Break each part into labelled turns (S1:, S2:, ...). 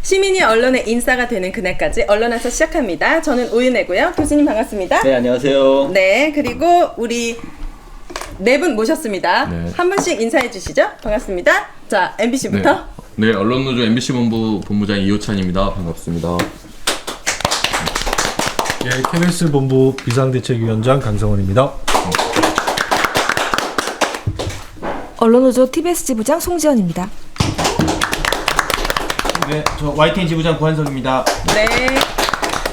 S1: 시민이 언론의 인싸가 되는 그날까지 언론에서 시작합니다. 저는 오윤혜고요. 교수님 반갑습니다.
S2: 네, 안녕하세요.
S1: 네, 그리고 우리 네 분 모셨습니다.
S3: 네.
S1: 한 분씩 인사해 주시죠. 반갑습니다. 자, MBC부터.
S3: 네, 언론노조 MBC 본부장 이호찬입니다. 반갑습니다.
S4: 예, KBS 본부 비상대책위원장 강성원입니다.
S5: 언론노조 TBS 지부장 송지연입니다.
S2: 네, 저 YTN 지부장 고한석입니다.
S1: 네.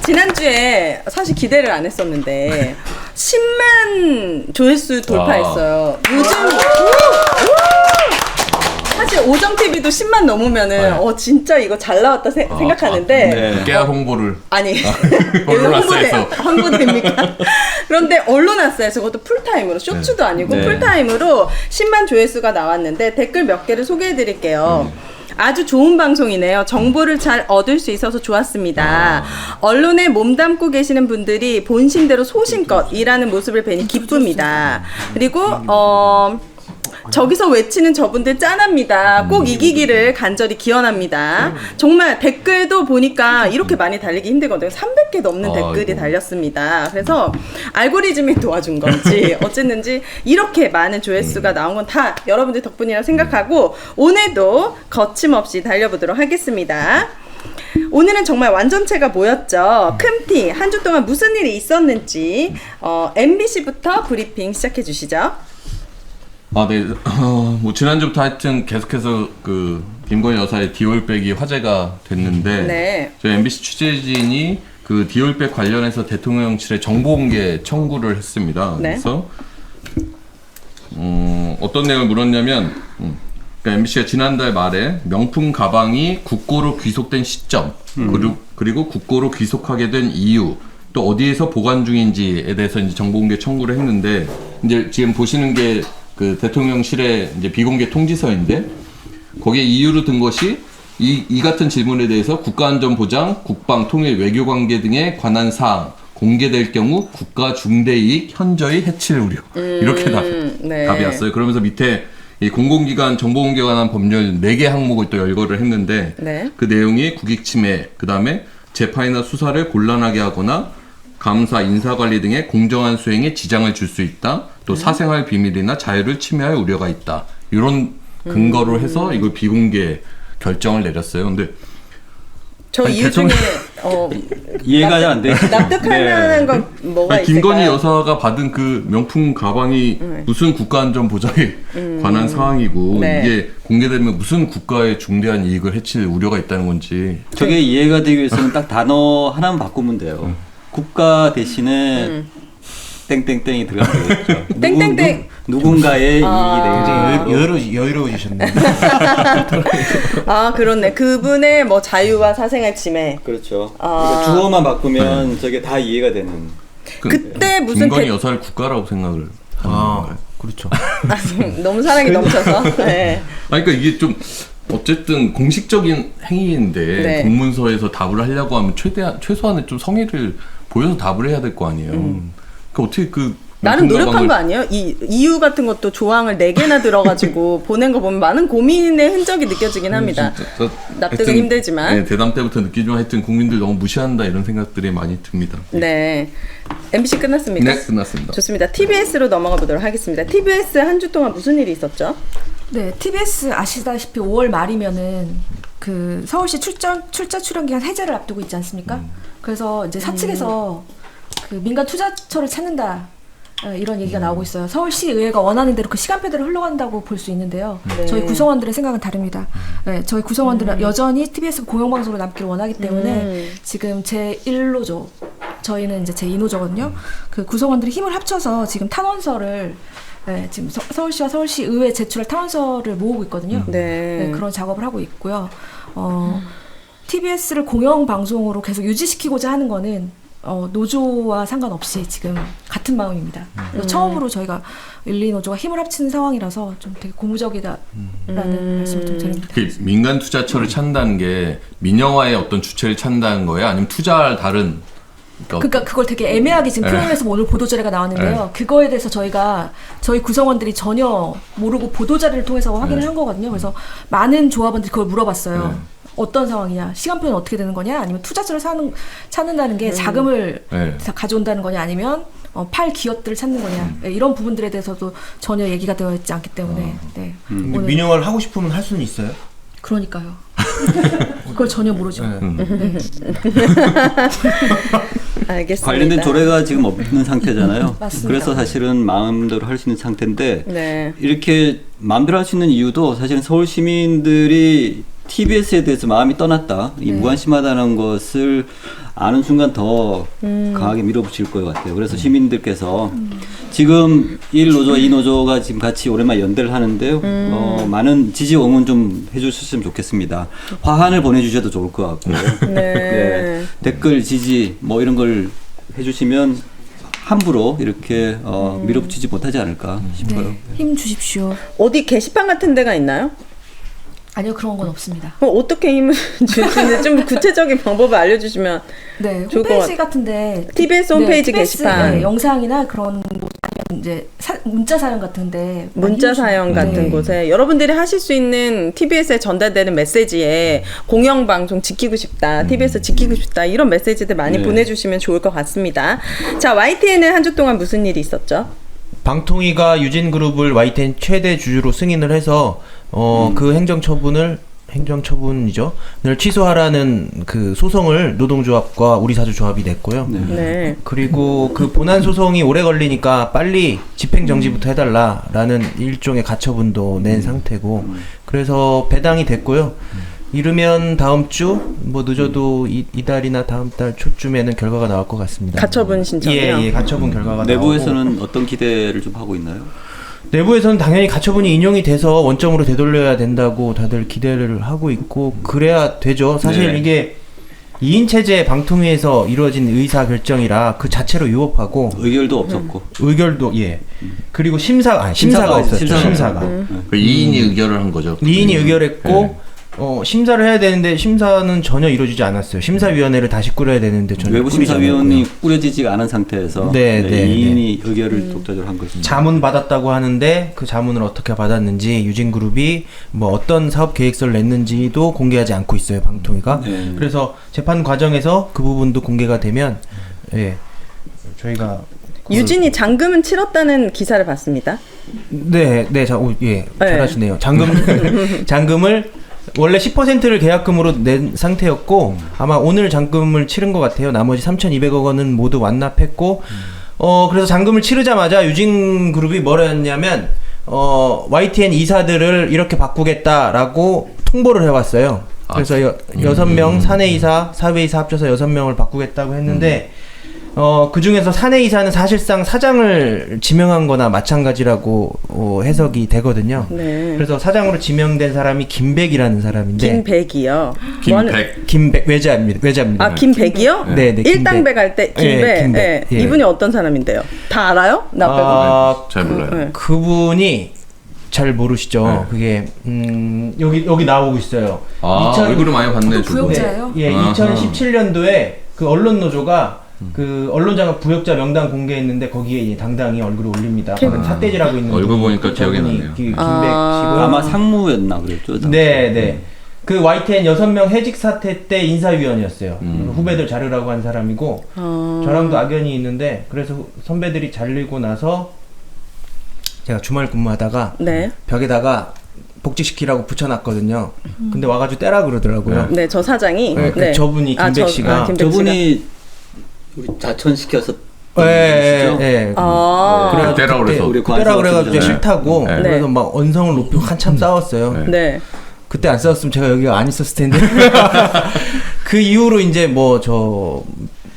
S1: 지난주에 사실 기대를 안 했었는데 10만 조회수 돌파했어요. 요즘 사실 오정TV도 10만 넘으면은 진짜 이거 잘 나왔다 생각하는데
S3: 네. 깨알 홍보를
S1: 아니
S3: 언론아싸에서
S1: 홍보됩니까? 그런데 언론아싸에서 그것도 풀타임으로 쇼츠도 아니고
S2: 네.
S1: 풀타임으로 10만 조회수가 나왔는데 댓글 몇 개를 소개해 드릴게요. 아주 좋은 방송이네요. 정보를 잘 얻을 수 있어서 좋았습니다. 언론에 몸담고 계시는 분들이 본심대로 소신껏 일하는 모습을 뵈니 기쁩니다. 그리고 저기서 외치는 저분들 짠합니다. 꼭 이기기를 간절히 기원합니다. 정말 댓글도 보니까 이렇게 많이 달리기 힘들거든요. 300개 넘는 댓글이 달렸습니다. 그래서 알고리즘이 도와준 건지 어쨌는지 이렇게 많은 조회수가 나온 건 다 여러분들 덕분이라고 생각하고 오늘도 거침없이 달려보도록 하겠습니다. 오늘은 정말 완전체가 모였죠. 큼티 한 주 동안 무슨 일이 있었는지 MBC부터 브리핑 시작해 주시죠.
S3: 네. 뭐 지난주부터 하여튼 계속해서 그 김건희 여사의 디올백이 화제가 됐는데
S1: 네.
S3: 저희 MBC 취재진이 그 디올백 관련해서 대통령실에 정보 공개 청구를 했습니다.
S1: 네.
S3: 그래서 어떤 내용을 물었냐면 그러니까 MBC가 지난달 말에 명품 가방이 국고로 귀속된 시점 그리고 국고로 귀속하게 된 이유 또 어디에서 보관 중인지에 대해서 이제 정보 공개 청구를 했는데 이제 지금 보시는 게 그 대통령실의 이제 비공개 통지서인데 거기에 이유로 든 것이 이 같은 질문에 대해서 국가안전보장, 국방, 통일, 외교관계 등에 관한 사항 공개될 경우 국가 중대이익, 현저히 해칠 우려 이렇게
S1: 네.
S3: 답이 왔어요. 그러면서 밑에 이 공공기관 정보공개에 관한 법률 4개 항목을 또 열거를 했는데
S1: 네.
S3: 그 내용이 국익침해, 그 다음에 재판이나 수사를 곤란하게 하거나 감사, 인사관리 등의 공정한 수행에 지장을 줄 수 있다. 또 사생활 비밀이나 자유를 침해할 우려가 있다. 이런 근거로 해서 이걸 비공개 결정을 내렸어요. 근데
S1: 저 이유 중에
S2: 이해가 잘 안 돼.
S1: 납득할 만한 건 뭐가 있을까요?
S3: 김건희 여사가 받은 그 명품 가방이 무슨 국가안전 보장에 관한 사항이고
S1: 네.
S3: 이게 공개되면 무슨 국가의 중대한 이익을 해칠 우려가 있다는 건지
S2: 저게 이해가 되기 위해서는 딱 단어 하나만 바꾸면 돼요. 국가 대신에 땡땡땡이 들어가면 되겠죠.
S1: 땡땡땡.
S2: 누군가의 이익이
S6: 여유로우시셨네.
S1: 아 그렇네. 그분의 뭐 자유와 사생활 침해.
S2: 그렇죠. 그러니까 주어만 바꾸면 저게 다 이해가 되는.
S1: 그때 무슨
S3: 김건희 여사를 국가라고 생각을 하는 건가요?
S6: 그렇죠.
S1: 너무 사랑이 넘쳐서. 네.
S3: 그러니까 이게 좀 어쨌든 공식적인 행위인데
S1: 네.
S3: 공문서에서 답을 하려고 하면 최소한의 좀 성의를 보여서 답을 해야 될 거 아니에요. 그러니까 어떻게 그
S1: 나름 노력한 거 아니에요? 이 이유 같은 것도 조항을 4개나 들어가지고 보낸 거 보면 많은 고민의 흔적이 느껴지긴 합니다. 납득은
S3: 하여튼,
S1: 힘들지만.
S3: 네, 대담 때부터 느끼지만 하여튼 국민들 너무 무시한다 이런 생각들이 많이 듭니다.
S1: 네. MBC 끝났습니까?
S3: 네, 끝났습니다.
S1: 좋습니다. TBS로 넘어가 보도록 하겠습니다. TBS 한 주 동안 무슨 일이 있었죠?
S5: 네, TBS 아시다시피 5월 말이면은 그 서울시 출자 출연 기간 해제를 앞두고 있지 않습니까? 그래서 이제 사측에서 그 민간 투자처를 찾는다. 이런 얘기가 나오고 있어요. 서울시 의회가 원하는 대로 그 시간표대로 흘러간다고 볼 수 있는데요.
S1: 네.
S5: 저희 구성원들의 생각은 다릅니다. 네, 저희 구성원들은 여전히 TBS 공영방송으로 남기를 원하기 때문에 지금 제1노조, 저희는 이제 제2노조거든요. 그 구성원들이 힘을 합쳐서 지금 탄원서를 지금 서울시와 서울시 의회에 제출할 탄원서를 모으고 있거든요. 네, 그런 작업을 하고 있고요. TBS를 공영방송으로 계속 유지시키고자 하는 거는 노조와 상관없이 지금 같은 마음입니다. 처음으로 저희가 1, 2노조가 힘을 합치는 상황이라서 좀 되게 고무적이다라는 말씀을 좀 드립니다.
S3: 그 민간 투자처를 찾는다는 게 민영화의 어떤 주체를 찾는다는 거예요? 아니면 투자할 다른
S5: 그러니까 그걸 되게 애매하게 지금 표현해서 오늘 보도자료가 나왔는데요. 그거에 대해서 저희 구성원들이 전혀 모르고 보도자료를 통해서 확인을 한 거거든요. 그래서 많은 조합원들이 그걸 물어봤어요. 어떤 상황이냐, 시간표는 어떻게 되는 거냐, 아니면 투자처를 찾는다는 게 자금을
S3: 네.
S5: 가져온다는 거냐, 아니면 팔 기업들을 찾는 거냐, 네, 이런 부분들에 대해서도 전혀 얘기가 되어 있지 않기 때문에 네.
S6: 근데
S5: 오늘
S6: 민영화를 하고 싶으면 할 수는 있어요.
S5: 그러니까요. 그걸 전혀 모르죠.
S1: 알겠습니다.
S2: 관련된 조례가 지금 없는 상태잖아요.
S5: 맞습니다.
S2: 그래서 사실은 마음대로 할 수 있는 상태인데
S1: 네.
S2: 이렇게 마음대로 할 수 있는 이유도 사실은 서울 시민들이 TBS에 대해서 마음이 떠났다. 이
S5: 네.
S2: 무관심하다는 것을 아는 순간 더 강하게 밀어붙일 것 같아요. 그래서 시민들께서 지금 1노조와 2노조가 지금 같이 오랜만에 연대를 하는데요. 많은 지지 응원 좀 해주셨으면 좋겠습니다. 화환을 보내주셔도 좋을 것 같고
S1: 네.
S2: 네. 댓글 지지 뭐 이런 걸 해주시면 함부로 이렇게 밀어붙이지 못하지 않을까 싶어요.
S5: 네, 힘 주십시오.
S1: 어디 게시판 같은 데가 있나요?
S5: 아니요, 그런 건 없습니다.
S1: 그럼 어떻게 힘을 줄지는 좀 구체적인 방법을 알려주시면
S5: 네,
S1: 좋을 것
S5: 홈페이지 같은데
S1: TBS 홈페이지
S5: TBS,
S1: 게시판.
S5: 네, 영상이나 그런 뭐 아니면 이제 문자 사연 같은데
S1: 문자 사연 같은
S5: 네.
S1: 곳에 여러분들이 하실 수 있는 TBS에 전달되는 메시지에 공영방송 지키고 싶다, TBS 지키고 싶다 이런 메시지들 많이
S2: 네.
S1: 보내주시면 좋을 것 같습니다. 자, YTN은 한 주 동안 무슨 일이 있었죠?
S6: 방통위가 유진그룹을 YTN 최대 주주로 승인을 해서 그 행정처분이죠. 를 취소하라는 그 소송을 노동조합과 우리사주조합이 냈고요.
S1: 네.
S6: 그리고 그 본안 소송이 오래 걸리니까 빨리 집행정지부터 해달라라는 일종의 가처분도 낸 상태고, 그래서 배당이 됐고요. 이르면 다음 주, 뭐 늦어도 이달이나 다음 달 초쯤에는 결과가 나올 것 같습니다.
S1: 가처분 신청이요?
S6: 예, 가처분 결과가
S2: 내부에서는 어떤 기대를 좀 하고 있나요?
S6: 내부에서는 당연히 가처분이 인용이 돼서 원점으로 되돌려야 된다고 다들 기대를 하고 있고, 그래야 되죠. 사실
S2: 네.
S6: 이게 2인 체제 방통위에서 이루어진 의사 결정이라 그 자체로 위법하고,
S2: 의결도 없었고.
S6: 의결도 그리고 심사가
S2: 심사가
S6: 있었죠. 심사가.
S3: 그 2인이 의결을 한 거죠.
S6: 2인이 의결했고 심사를 해야 되는데 심사는 전혀 이루어지지 않았어요. 심사위원회를 다시 꾸려야 되는데 전혀
S2: 외부
S6: 꾸리지
S2: 심사위원이
S6: 않았고요.
S2: 꾸려지지가 않은 상태에서
S6: 네.
S2: 2인이 의결을 독자적으로 한 것입니다.
S6: 자문 받았다고 하는데 그 자문을 어떻게 받았는지, 유진그룹이 뭐 어떤 사업 계획서를 냈는지도 공개하지 않고 있어요, 방통위가.
S2: 네.
S6: 그래서 재판 과정에서 그 부분도 공개가 되면 저희가
S1: 유진이 잔금은 치렀다는 기사를 봤습니다.
S6: 잘하시네요. 잔금을 원래 10%를 계약금으로 낸 상태였고, 아마 오늘 잔금을 치른 것 같아요. 나머지 3,200억 원은 모두 완납했고, 그래서 잔금을 치르자마자 유진그룹이 뭐라 했냐면, YTN 이사들을 이렇게 바꾸겠다라고 통보를 해왔어요. 그래서 6명, 사내이사, 사외이사 합쳐서 6명을 바꾸겠다고 했는데, 그 중에서 사내이사는 사실상 사장을 지명한 거나 마찬가지라고 해석이 되거든요.
S1: 네.
S6: 그래서 사장으로 지명된 사람이 김백이라는 사람인데.
S1: 김백이요.
S3: 김백.
S6: 외자입니다.
S1: 아, 김백이요?
S6: 네,
S1: 일당백 할 때 김백.
S6: 김백.
S1: 네.
S6: 예.
S1: 이분이 어떤 사람인데요? 다 알아요? 나 빼고.
S3: 잘 몰라요.
S1: 네.
S6: 그분이 잘 모르시죠. 그게 여기 나오고 있어요.
S3: 얼굴을 많이 봤네,
S5: 또
S3: 주로.
S5: 부역자예요?
S6: 2017년도에 그 언론노조가 그 언론장악 부역자 명단 공개했는데 거기에 이제 당당히 얼굴을 올립니다. 삿대질하고 있는
S3: 얼굴 보니까 기억이
S6: 저분이
S3: 나네요.
S6: 김백 씨고.
S2: 아마 상무였나 그랬죠.
S6: 네. 그 YTN 6명 해직 사퇴 때 인사위원이었어요. 후배들 자르라고 한 사람이고, 저랑도 악연이 있는데, 그래서 선배들이 잘리고 나서 제가 주말 근무하다가
S1: 네.
S6: 벽에다가 복직시키라고 붙여놨거든요. 근데 와가지고 떼라 그러더라고요.
S1: 네, 저 사장이.
S6: 네, 저분이 김백 씨가.
S1: 김백
S2: 저분이 우리 자천시켜서
S6: 네.
S1: 아.
S3: 그때라 그래서.
S2: 우리
S6: 그때라 그래가지고
S2: 관심
S6: 싫다고.
S3: 네.
S6: 그래서 막 언성을 높이고 한참 싸웠어요.
S3: 네.
S1: 네.
S6: 그때 안 싸웠으면 제가 여기 안 있었을 텐데. 그 이후로 이제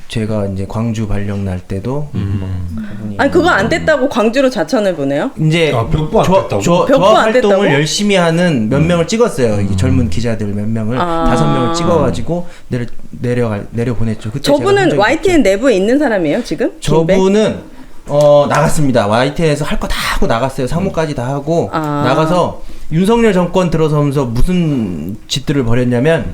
S6: 제가 이제 광주 발령 날 때도
S1: 아니, 그거 안 됐다고 광주로 자천을 보내요?
S6: 이제
S4: 벽보 안 됐다고?
S6: 조합
S1: 벽보 안
S6: 활동을
S1: 됐다고?
S6: 열심히 하는 몇 명을 찍었어요. 이 젊은 기자들 몇 명을
S1: 아.
S6: 5명을 찍어가지고 내려 보냈죠. 그때 제가 본
S1: 저분은
S6: 적이
S1: YTN 내부에 있는 사람이에요, 지금? 김백?
S6: 저분은 나갔습니다. YTN에서 할 거 다 하고 나갔어요. 사무까지 다 하고
S1: 아.
S6: 나가서 윤석열 정권 들어서면서 무슨 짓들을 벌였냐면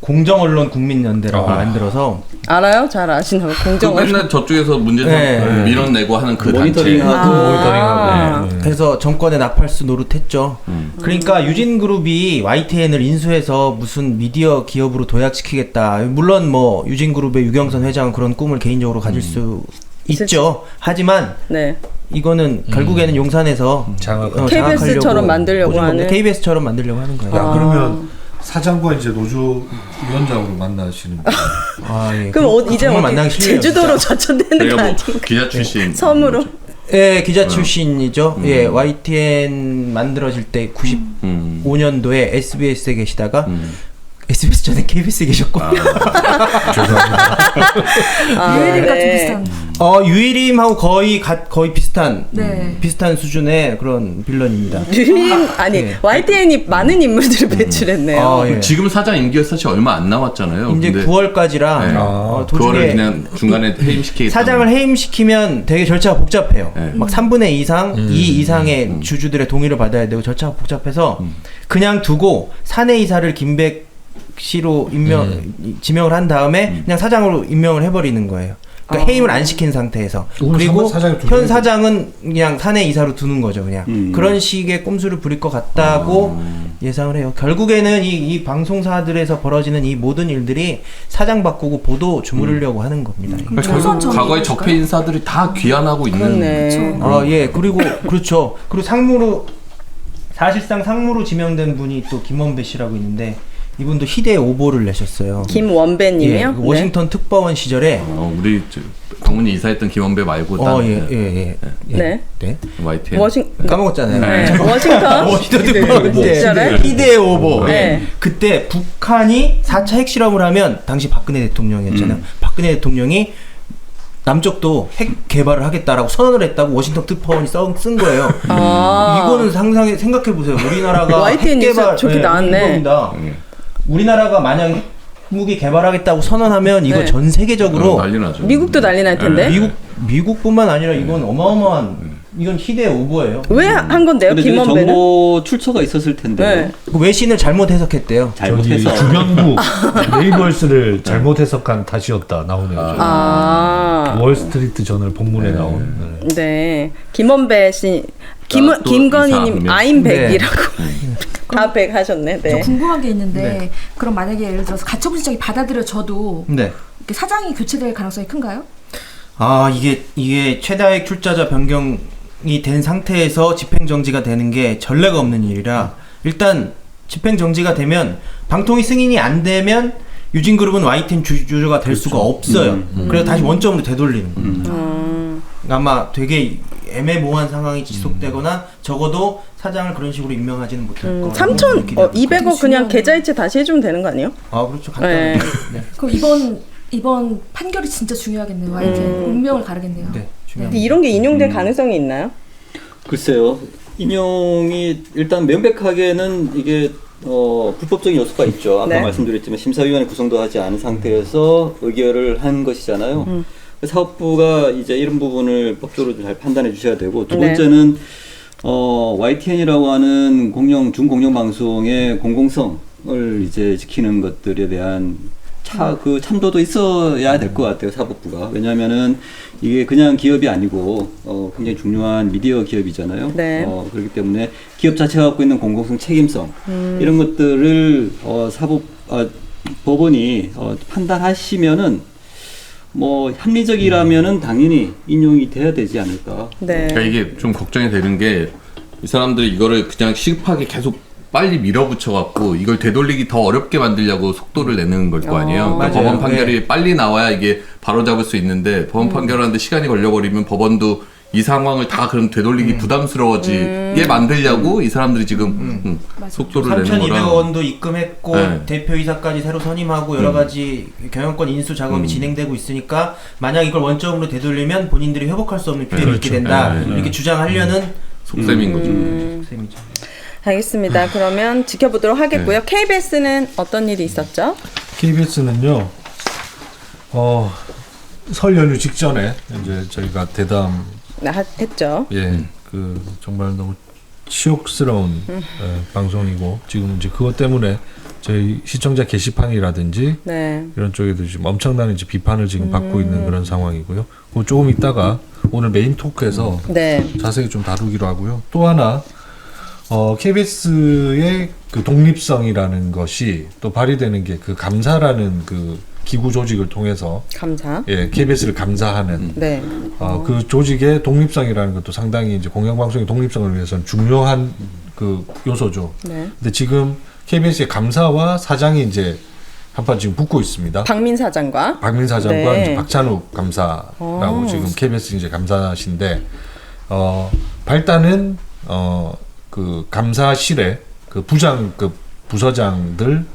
S6: 공정 언론 국민연대라고 만들어서
S1: 알아요? 잘 아시나요?
S3: 그
S1: 공정을.
S3: 맨날 저쪽에서 문제
S6: 네.
S3: 밀어내고 하는 그 단체.
S2: 모니터링하고
S4: 모니터링하고. 네.
S6: 그래서 정권의 나팔수 노릇했죠. 그러니까 유진그룹이 YTN을 인수해서 무슨 미디어 기업으로 도약시키겠다. 물론 뭐 유진그룹의 유경선 회장은 그런 꿈을 개인적으로 가질 수 있죠. 하지만
S1: 네.
S6: 이거는 결국에는 용산에서
S4: 장악하려고.
S1: KBS처럼 만들려고 하는.
S6: KBS처럼 만들려고 하는 거예요.
S4: 야, 그러면 사장과 이제 노조 위원장으로 만나시는 분.
S6: 아, 예.
S1: 그럼 이제
S6: 정말
S1: 어디
S6: 만나기 싫네요,
S1: 제주도로
S6: 진짜.
S1: 좌천되는
S3: 저희가
S1: 거
S3: 뭐
S1: 아니에요?
S3: 기자 출신.
S1: 섬으로.
S6: 예, 기자 출신이죠. 예, YTN 만들어질 때 95년도에 SBS에 계시다가 SBS 전에 KBS에 계셨고.
S5: 유해림 같은
S1: 네.
S5: 비슷한.
S6: 유일임하고 거의 비슷한
S5: 네.
S6: 비슷한 수준의 그런 빌런입니다.
S1: 유인 아니
S6: 네.
S1: YTN이 많은 인물들을 배출했네요.
S6: 예.
S3: 지금 사장 임기가 사실 얼마 안 남았잖아요.
S6: 이제
S3: 근데
S6: 9월까지라
S3: 네. 그거를
S6: 도중에
S3: 그냥 중간에 해임시키겠다.
S6: 사장을 해임시키면 되게 절차가 복잡해요.
S3: 네.
S6: 막 3분의 2 이상, 2 이상의 주주들의 동의를 받아야 되고 절차가 복잡해서 그냥 두고 사내이사를 김백 씨로 지명을 한 다음에 그냥 사장으로 임명을 해버리는 거예요. 그러니까 해임을 안 시킨 상태에서.
S4: 오늘
S6: 그리고
S4: 사장이 두
S6: 현
S4: 명이
S6: 사장은 그냥 사내이사로 두는 거죠. 그냥 그런 식의 꼼수를 부릴 것 같다고 예상을 해요. 결국에는 이 방송사들에서 벌어지는 이 모든 일들이 사장 바꾸고 보도 주무르려고 하는 겁니다.
S3: 그러니까
S5: 총선
S3: 결국
S5: 전이
S3: 과거의
S5: 있을까요?
S3: 적폐 인사들이 다 귀환하고 있는.
S1: 그렇네.
S6: 예. 그리고 그렇죠. 그리고 사실상 상무로 지명된 분이 또 김원배 씨라고 있는데 이분도 희대의 오보를 내셨어요.
S1: 김원배님이요?
S6: 그 워싱턴 특파원 시절에
S3: 우리 동문이 이사했던 김원배 말고 딴
S1: 네.
S3: YTN.
S6: 까먹었잖아요.
S1: 네. 워싱턴
S6: 특파원
S1: 시절에?
S6: 희대의 오보.
S1: 네.
S6: 그때 북한이 4차 핵실험을 하면 당시 박근혜 대통령이었잖아요. 박근혜 대통령이 남쪽도 핵 개발을 하겠다라고 선언을 했다고 워싱턴 특파원이 쓴 거예요. 이거는 생각해 보세요. 우리나라가 핵
S1: YTN 뉴스
S6: 개발
S1: 저렇게 나왔네.
S6: 이겁니다. 우리나라가 만약 핵무기 개발하겠다고 선언하면 이거
S1: 네.
S6: 전 세계적으로
S3: 난리 나죠.
S1: 미국도 난리 날 텐데.
S6: 미국뿐만 아니라 이건 어마어마한 이건 희대의 오보예요.
S1: 왜 한 건데요,
S2: 근데
S1: 김원배는?
S2: 정보 출처가 있었을 텐데
S1: 네.
S6: 그 외신을 잘못 해석했대요.
S4: 저기
S2: 잘못해서
S4: 주변국 네이버스를 잘못 해석한 탓이었다 나오네요. 월스트리트 저널 본문에 나온. 네.
S1: 네. 김원배 씨,
S3: 또
S1: 김건희님
S3: 이사
S1: 아임백이라고 다 백 하셨네.
S5: 저
S1: 네.
S5: 궁금한 게 있는데 그럼 만약에 예를 들어서 가처분 신청이 받아들여져도
S6: 네.
S5: 이렇게 사장이 교체될 가능성이 큰가요?
S6: 이게 최다의 출자자 변경이 된 상태에서 집행정지가 되는 게 전례가 없는 일이라 일단 집행정지가 되면 방통위 승인이 안 되면 유진그룹은 YTN 주주가 될 수가 없어요. 그래서 다시 원점으로 되돌리는 거예요. 아마 되게 애매모호한 상황이 지속되거나 적어도 사장을 그런 식으로 임명하지는 못할 거예요.
S1: 3,200억 그냥 계좌이체 다시 해주면 되는 거 아니에요?
S6: 그렇죠. 간단하게. 네.
S5: 그럼 이번 판결이 진짜 중요하겠네요. YTN 운명을 가르겠네요.
S6: 네,
S1: 근데 이런 게 인용될 가능성이 있나요?
S2: 글쎄요. 인용이 일단 명백하게는 이게 불법적인 요소가 있죠. 아까
S1: 네.
S2: 말씀드렸지만 심사위원회 구성도 하지 않은 상태에서 의결을 한 것이잖아요. 사업부가 이제 이런 부분을 법적으로 잘 판단해 주셔야 되고 두
S1: 네.
S2: 번째는 YTN이라고 하는 중공영 방송의 공공성을 이제 지키는 것들에 대한 그 참도도 있어야 될 것 같아요, 사법부가. 왜냐하면은 이게 그냥 기업이 아니고 굉장히 중요한 미디어 기업이잖아요.
S1: 네.
S2: 그렇기 때문에 기업 자체가 갖고 있는 공공성, 책임성 이런 것들을 법원이 판단하시면은 뭐 합리적이라면은 당연히 인용이 돼야 되지 않을까.
S1: 네.
S3: 그러니까 이게 좀 걱정이 되는 게 이 사람들이 이거를 그냥 시급하게 계속 빨리 밀어붙여갖고 이걸 되돌리기 더 어렵게 만들려고 속도를 내는 걸 거 아니에요. 그러니까
S6: 맞아요.
S3: 법원 판결이 빨리 나와야 이게 바로 잡을 수 있는데 법원 판결하는데 시간이 걸려버리면 법원도 이 상황을 다 그럼 되돌리기 부담스러워지게 만들려고 이 사람들이 지금 속도를 내는
S6: 3,200억
S3: 거라.
S6: 원도 입금했고
S3: 네.
S6: 대표이사까지 새로 선임하고 여러 가지 경영권 인수 작업이 진행되고 있으니까 만약 이걸 원점으로 되돌리면 본인들이 회복할 수 없는 피해를 입게 된다 이렇게 주장하려는
S3: 속셈인 거죠.
S6: 셈이죠.
S1: 알겠습니다. 그러면 지켜보도록 하겠고요. KBS는 어떤 일이 있었죠?
S4: KBS는요. 설 연휴 직전에 이제 저희가 대담
S1: 했죠.
S4: 그 정말 너무 치욕스러운 방송이고 지금 이제 그것 때문에 저희 시청자 게시판이라든지
S1: 네.
S4: 이런 쪽에도 지금 엄청난 이제 비판을 지금 받고 있는 그런 상황이고요. 그 조금 이따가 오늘 메인 토크에서
S1: 네.
S4: 자세히 좀 다루기로 하고요. 또 하나 KBS의 그 독립성이라는 것이 또 발휘되는 게 그 감사라는 그 기구 조직을 통해서
S1: 감사.
S4: 예, KBS를 감사하는
S1: 네.
S4: 그 조직의 독립성이라는 것도 상당히 이제 공영방송의 독립성을 위해서는 중요한 그 요소죠.
S1: 네.
S4: 근데 지금 KBS의 감사와 사장이 이제 한판 지금 붙고 있습니다.
S1: 박민 사장과.
S4: 박민 사장과
S1: 네.
S4: 이제 박찬욱 감사라고 지금 KBS 이제 감사신데 발단은 그 감사실에 그 부장급 부서장들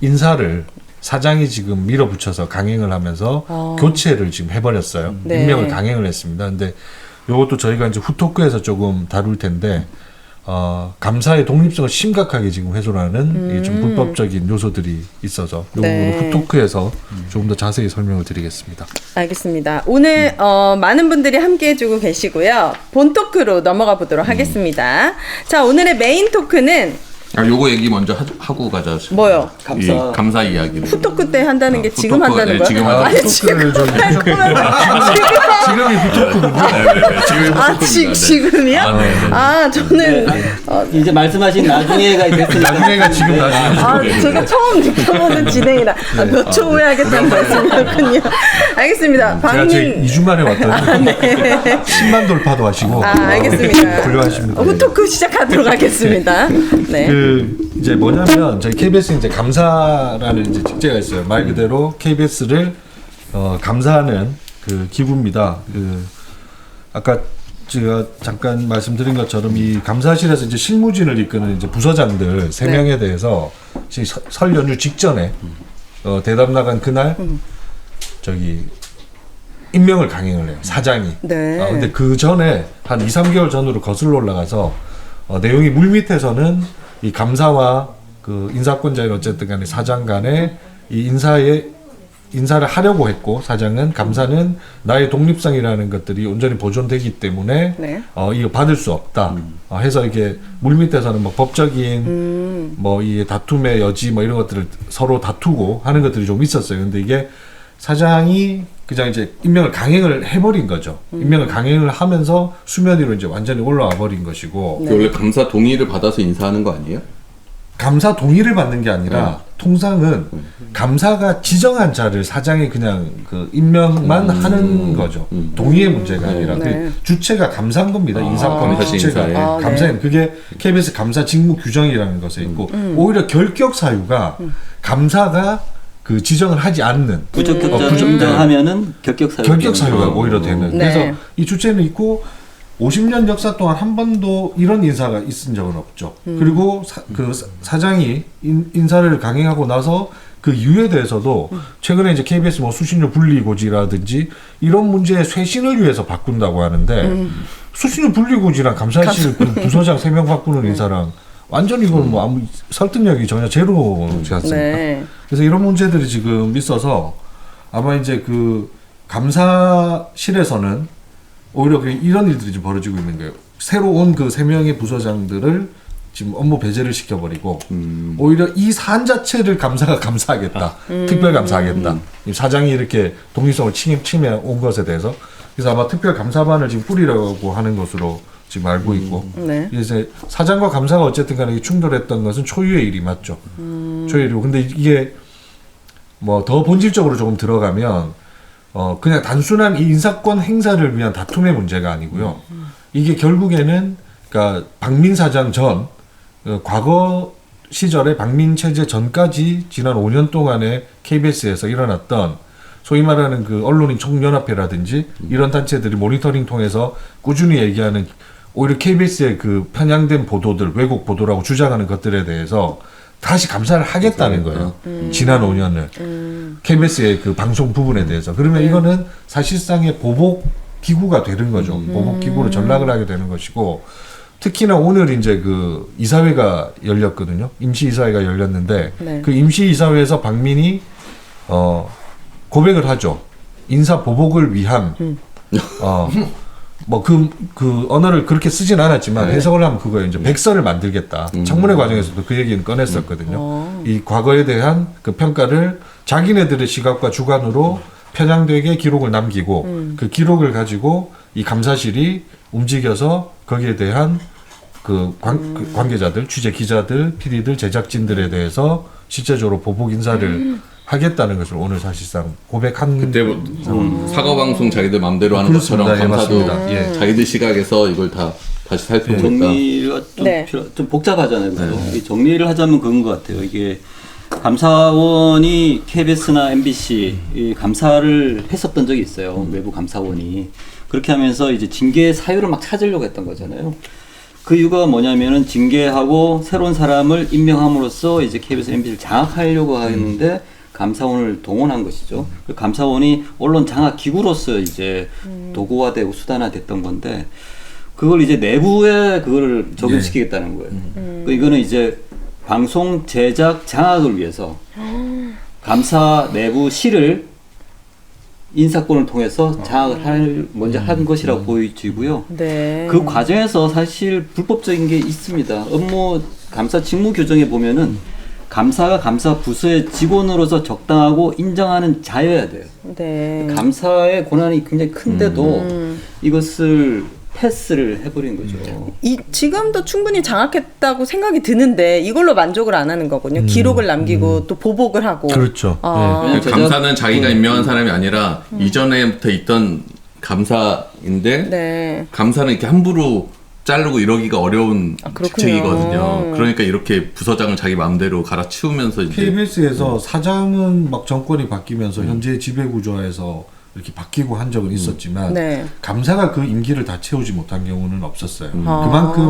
S4: 인사를 사장이 지금 밀어붙여서 강행을 하면서 교체를 지금 해버렸어요.
S1: 네.
S4: 임명을 강행을 했습니다. 근데 요것도 저희가 이제 후토크에서 조금 다룰 텐데 감사의 독립성을 심각하게 지금 훼손하는 이 좀 불법적인 요소들이 있어서 요거를
S1: 네.
S4: 후토크에서 조금 더 자세히 설명을 드리겠습니다.
S1: 알겠습니다. 오늘 많은 분들이 함께 해주고 계시고요. 본 토크로 넘어가 보도록 하겠습니다. 자, 오늘의 메인 토크는
S3: 요거 얘기 먼저 하고 가자.
S1: 뭐요?
S3: 이 감사 이야기를.
S1: 후토크 때 한다는 게 지금
S3: 후토크,
S1: 한다는
S3: 네,
S1: 거야?
S3: 지금 하자.
S1: 아니, 지금
S4: 좀 지금이 후토크군요.
S1: 지금이요? 저는
S2: 이제 말씀하신 나중에가 됐으니까.
S4: 나중에가 지금 나중에.
S1: 제가 처음 느껴보는 진행이라 몇 초 후에 하겠다는 말씀이었군요. 알겠습니다.
S4: 제가 제
S1: 박민
S4: 2주 만에 왔더니 10만 돌파도 하시고
S1: 알겠습니다.
S4: 훌륭하십니다.
S1: 후토크 시작하도록 하겠습니다. 네.
S4: 이제 뭐냐면 저희 KBS 이제 감사라는 이제 직제가 있어요. 말 그대로 KBS를 감사하는 그 기구입니다. 아까 제가 잠깐 말씀드린 것처럼 이 감사실에서 이제 실무진을 이끄는 이제 부서장들 3명에 대해서 지금 설 연휴 직전에 대답 나간 그날 저기 임명을 강행을 해요. 사장이.
S1: 네.
S4: 근데 그 전에 한 2-3개월 전으로 거슬러 올라가서 내용이 물밑에서는 이 감사와 그 인사권자인 어쨌든 간에 사장 간에 이 인사를 하려고 했고 사장은 감사는 나의 독립성이라는 것들이 온전히 보존되기 때문에
S1: 네.
S4: 이거 받을 수 없다 해서 이게 물밑에서는 뭐 법적인 뭐 이 다툼의 여지 뭐 이런 것들을 서로 다투고 하는 것들이 좀 있었어요. 근데 이게 사장이 그냥 이제 임명을 강행을 해버린 거죠. 임명을 강행을 하면서 수면 위로 이제 완전히 올라와 버린 것이고
S3: 원래 감사 동의를 받아서 인사하는 거 아니에요?
S4: 감사 동의를 받는 게 아니라 통상은 감사가 지정한 자를 사장이 그냥 그 임명만 하는 거죠. 동의의 문제가 아니라
S1: 네.
S4: 그 주체가 감사인 겁니다. 인사권의
S3: 감사
S4: 주체가
S3: 인사에.
S4: 감사인 그게 KBS 감사 직무 규정이라는 것에 있고 오히려 결격 사유가 감사가 그 지정을 하지 않는
S2: 부적격자하면은 결격
S4: 사유가 오히려 되는.
S1: 네.
S4: 그래서 이 주체는 있고 50년 역사 동안 한 번도 이런 인사가 있은 적은 없죠. 그리고 사장이 인사를 강행하고 나서 그 이유에 대해서도 최근에 이제 KBS 뭐 수신료 분리고지라든지 이런 문제의 쇄신을 위해서 바꾼다고 하는데 수신료 분리고지랑 감사실 부서장 3명 바꾸는 인사랑 완전히 이건 뭐 아무 설득력이 전혀 제로지 않습니까?
S1: 네.
S4: 그래서 이런 문제들이 지금 있어서 아마 이제 그 감사실에서는 오히려 이런 일들이 좀 벌어지고 있는 거예요. 새로 온 그 3명의 부서장들을 지금 업무 배제를 시켜버리고 오히려 이 사안 자체를 감사가 감사하겠다. 특별 감사하겠다. 사장이 이렇게 독립성을 침해 온 것에 대해서 그래서 아마 특별 감사반을 지금 꾸리려고 하는 것으로 지금 알고 있고
S1: 네.
S4: 이제 사장과 감사가 어쨌든 간에 충돌했던 것은 초유의 일이 맞죠. 초유의 일이고 근데 이게 뭐 더 본질적으로 조금 들어가면 그냥 단순한 이 인사권 행사를 위한 다툼의 문제가 아니고요. 이게 결국에는 그러니까 박민 사장 전 과거 시절에 박민 체제 전까지 지난 5년 동안에 KBS에서 일어났던 소위 말하는 그 언론인 총연합회라든지 이런 단체들이 모니터링 통해서 꾸준히 얘기하는 오히려 KBS의 그 편향된 보도들, 왜곡 보도라고 주장하는 것들에 대해서 다시 감사를 하겠다는 거예요. 지난 5년을. KBS의 그 방송 부분에 대해서. 그러면 이거는 사실상의 보복 기구가 되는 거죠. 보복 기구로 전락을 하게 되는 것이고 특히나 오늘 이제 그 이사회가 열렸거든요. 임시 이사회가 열렸는데
S1: 네.
S4: 그 임시 이사회에서 박민이 고백을 하죠. 인사 보복을 위한 뭐 그 언어를 그렇게 쓰진 않았지만 해석을 하면 그거예요. 이제 백서를 만들겠다. 청문회 과정에서도 그 얘기는 꺼냈었거든요. 이 과거에 대한 그 평가를 자기네들의 시각과 주관으로 편향되게 기록을 남기고 그 기록을 가지고 이 감사실이 움직여서 거기에 대한 그 관계자들, 취재 기자들, PD들, 제작진들에 대해서 실제적으로 보복 인사를 하겠다는 것을 오늘 사실상 고백한
S3: 그때부터 사과 방송 자기들 맘대로 하는
S4: 그렇습니다.
S3: 것처럼
S4: 예,
S3: 감사도
S4: 맞습니다. 예.
S3: 자기들 시각에서 이걸 다 다시 살펴보겠다.
S2: 정리가 좀,
S1: 네.
S2: 좀 복잡하잖아요. 이 정리를 하자면 그런 것 같아요. 이게 감사원이 KBS나 MBC 이 감사를 했었던 적이 있어요. 외부 감사원이. 그렇게 하면서 이제 징계 사유를 막 찾으려고 했던 거잖아요. 그 이유가 뭐냐면은 징계하고 새로운 사람을 임명함으로써 이제 KBS, MBC를 장악하려고 하는데 감사원을 동원한 것이죠. 그 감사원이 언론 장악 기구로서 이제 도구화되고 수단화됐던 건데 그걸 이제 내부에 그거를 적용시키겠다는 거예요. 이거는 이제 방송 제작 장악을 위해서 감사 내부실을 인사권을 통해서 장악을 먼저 한 것이라고 보여지고요.
S1: 네.
S2: 그 과정에서 사실 불법적인 게 있습니다. 업무 감사 직무 규정에 보면은 감사가 감사 부서의 직원으로서 적당하고 인정하는 자여야 돼요.
S1: 네.
S2: 감사의 권한이 굉장히 큰데도 이것을 패스를 해버린 거죠.
S1: 지금도 충분히 장악했다고 생각이 드는데 이걸로 만족을 안 하는 거군요. 기록을 남기고 또 보복을 하고.
S4: 그렇죠.
S1: 아.
S3: 네, 감사는 자기가 임명한 사람이 아니라 이전에부터 있던 감사인데
S1: 네.
S3: 감사는 이렇게 함부로 자르고 이러기가 어려운
S1: 그렇군요.
S3: 직책이거든요. 그러니까 이렇게 부서장을 자기 마음대로 갈아치우면서 이제
S4: KBS에서 사장은 막 정권이 바뀌면서 현재 지배 구조에서 이렇게 바뀌고 한 적은 있었지만
S1: 네.
S4: 감사가 그 임기를 다 채우지 못한 경우는 없었어요. 그만큼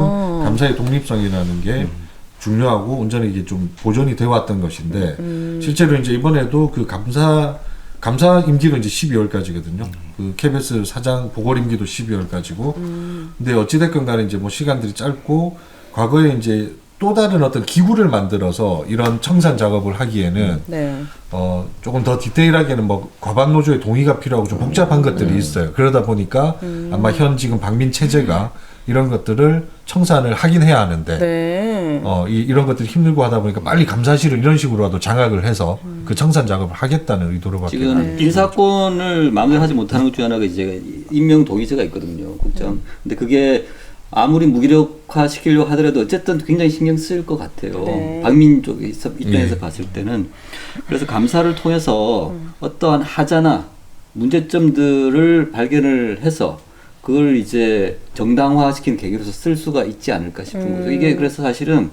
S4: 감사의 독립성이라는 게 중요하고 온전히 이게 좀 보존이 되어 왔던 것인데 실제로 이제 이번에도 그 감사 임기가 이제 12월까지거든요. 그 KBS 사장 보궐 임기도 12월까지고. 근데 어찌됐건 간에 이제 뭐 시간들이 짧고 과거에 이제 또 다른 어떤 기구를 만들어서 이런 청산 작업을 하기에는
S1: 네.
S4: 조금 더 디테일하게는 뭐 과반 노조의 동의가 필요하고 좀 복잡한 것들이 있어요. 그러다 보니까 아마 현 지금 박민 체제가 이런 것들을 청산을 하긴 해야 하는데
S1: 네.
S4: 이런 것들이 힘들고 하다 보니까 빨리 감사실을 이런 식으로라도 장악을 해서 그 청산 작업을 하겠다는 의도로밖에
S2: 지금 인사권을 마무리하지 못하는 것 중에 하나가 이제 임명 동의서가 있거든요. 국장. 근데 그게 아무리 무기력화 시키려고 하더라도 어쨌든 굉장히 신경 쓸 것 같아요.
S1: 네.
S2: 박민 쪽 입장에서 봤을 때는. 그래서 감사를 통해서 어떠한 하자나 문제점들을 발견을 해서 그걸 이제 정당화시키는 계기로서 쓸 수가 있지 않을까 싶은 거죠. 이게 그래서 사실은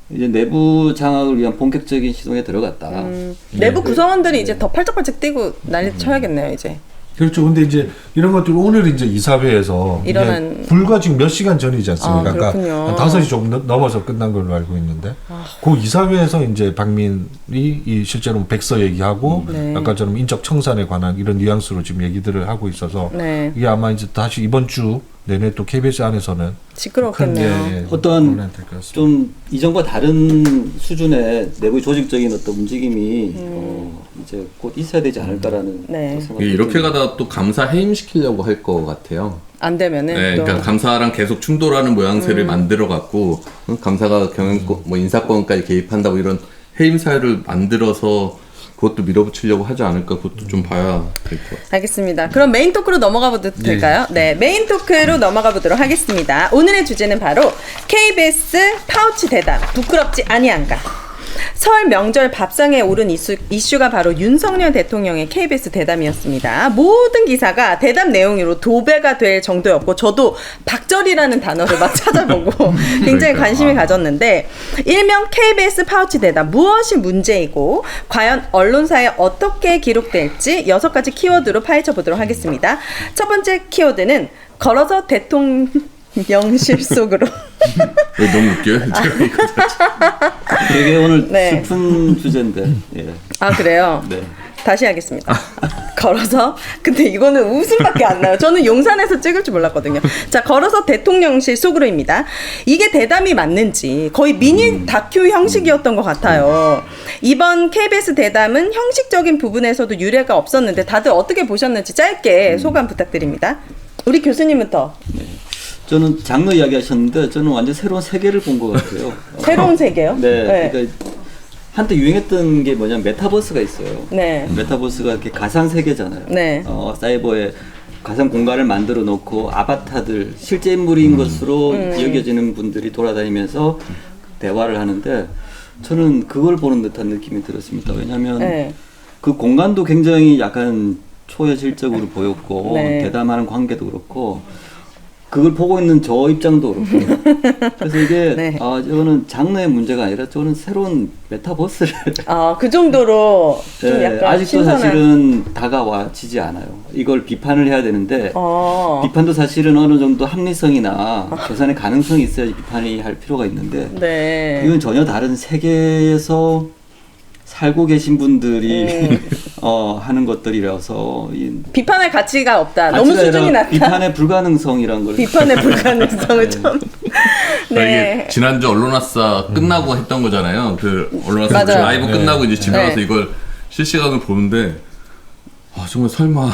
S2: 이제 내부 장악을 위한 본격적인 시도에 들어갔다.
S1: 내부 구성원들이 이제 더 팔짝팔짝 뛰고 난리 쳐야겠네요, 이제.
S4: 그렇죠. 근데 이제 이런 것들 오늘 이제 이사회에서
S1: 일어난-
S4: 이게 불과 지금 몇 시간 전이지 않습니까?
S1: 아, 그렇군요.
S4: 한 5시 조금 넘어서 끝난 걸로 알고 있는데 그 이사회에서 이제 박민이 이 실제로 백서 얘기하고
S1: 네.
S4: 아까처럼 인적 청산에 관한 이런 뉘앙스로 지금 얘기들을 하고 있어서
S1: 네.
S4: 이게 아마 이제 다시 이번 주 내내 또 KBS 안에서는
S1: 시끄럽겠네요.
S2: 어떤
S4: 논란이 될것 같습니다.
S2: 좀 이전과 다른 수준의 내부 조직적인 어떤 움직임이 이제 곧 있어야 되지 않을까라는
S1: 네.
S2: 생각이
S3: 이렇게
S2: 듭니다.
S3: 가다가 또 감사 해임시키려고 할 것 같아요.
S1: 안 되면은
S3: 네,
S1: 또
S3: 그러니까 감사랑 계속 충돌하는 모양새를 만들어 갖고 감사가 경영권, 뭐 인사권까지 개입한다고 이런 해임 사유를 만들어서 그것도 밀어붙이려고 하지 않을까 그것도 좀 봐야 될 것 같아요.
S1: 알겠습니다. 그럼 메인 토크로 넘어가 보도 될까요? 네, 메인 토크로 넘어가 보도록 하겠습니다. 오늘의 주제는 바로 KBS 파우치 대담 부끄럽지 아니한가. 설 명절 밥상에 오른 이슈가 바로 윤석열 대통령의 KBS 대담이었습니다. 모든 기사가 대담 내용으로 도배가 될 정도였고 저도 박절이라는 단어를 막 찾아보고 굉장히 관심이 가졌는데 일명 KBS 파우치 대담 무엇이 문제이고 과연 언론사에 어떻게 기록될지 6가지 키워드로 파헤쳐 보도록 하겠습니다. 첫 번째 키워드는 걸어서 대통령실 속으로
S3: 왜 너무 웃겨요? 제가 이거
S2: 되게 오늘
S1: 네.
S2: 슬픈 주제인데. 예.
S1: 아 그래요?
S2: 네.
S1: 다시 하겠습니다. 걸어서 근데 이거는 웃음밖에 안 나요. 저는 용산에서 찍을 줄 몰랐거든요. 자, 걸어서 대통령실 속으로입니다. 이게 대담이 맞는지 거의 미니 다큐 형식이었던 것 같아요. 이번 KBS 대담은 형식적인 부분에서도 유례가 없었는데 다들 어떻게 보셨는지 짧게 소감 부탁드립니다. 우리 교수님부터.
S2: 저는 장르 이야기 하셨는데 저는 완전 새로운 세계를 본 것 같아요.
S1: 새로운 세계요?
S2: 네. 그러니까 한때 유행했던 게 뭐냐면 메타버스가 있어요.
S1: 네.
S2: 메타버스가 이렇게 가상 세계잖아요.
S1: 네.
S2: 사이버에 가상 공간을 만들어 놓고 아바타들 실제 인물인 것으로 여겨지는 분들이 돌아다니면서 대화를 하는데 저는 그걸 보는 듯한 느낌이 들었습니다. 왜냐하면
S1: 네.
S2: 그 공간도 굉장히 약간 초현실적으로 보였고
S1: 네.
S2: 대담하는 관계도 그렇고 그걸 보고 있는 저 입장도 그렇고 그래서 이게
S1: 네.
S2: 저는 장르의 문제가 아니라 저는 새로운 메타버스를
S1: 그 정도로 좀
S2: 네,
S1: 약간
S2: 아직도
S1: 신선한.
S2: 사실은 다가와지지 않아요. 이걸 비판을 해야 되는데 비판도 사실은 어느 정도 합리성이나 계산의 가능성이 있어야지 비판이 할 필요가 있는데
S1: 네.
S2: 이건 전혀 다른 세계에서 살고 계신 분들이 하는 것들이라서
S1: 비판할 가치가 없다. 너무
S2: 가치가
S1: 수준이
S2: 아니라
S1: 낮다.
S2: 비판의 불가능성이란 걸
S1: 비판의 불가능성을 좀.
S3: 이게 지난주 언론화사 끝나고 했던 거잖아요. 그 언론화사
S1: 맞아요.
S3: 라이브 끝나고 이제 집에
S1: 네.
S3: 가서 이걸 실시간으로 보는데 정말 설마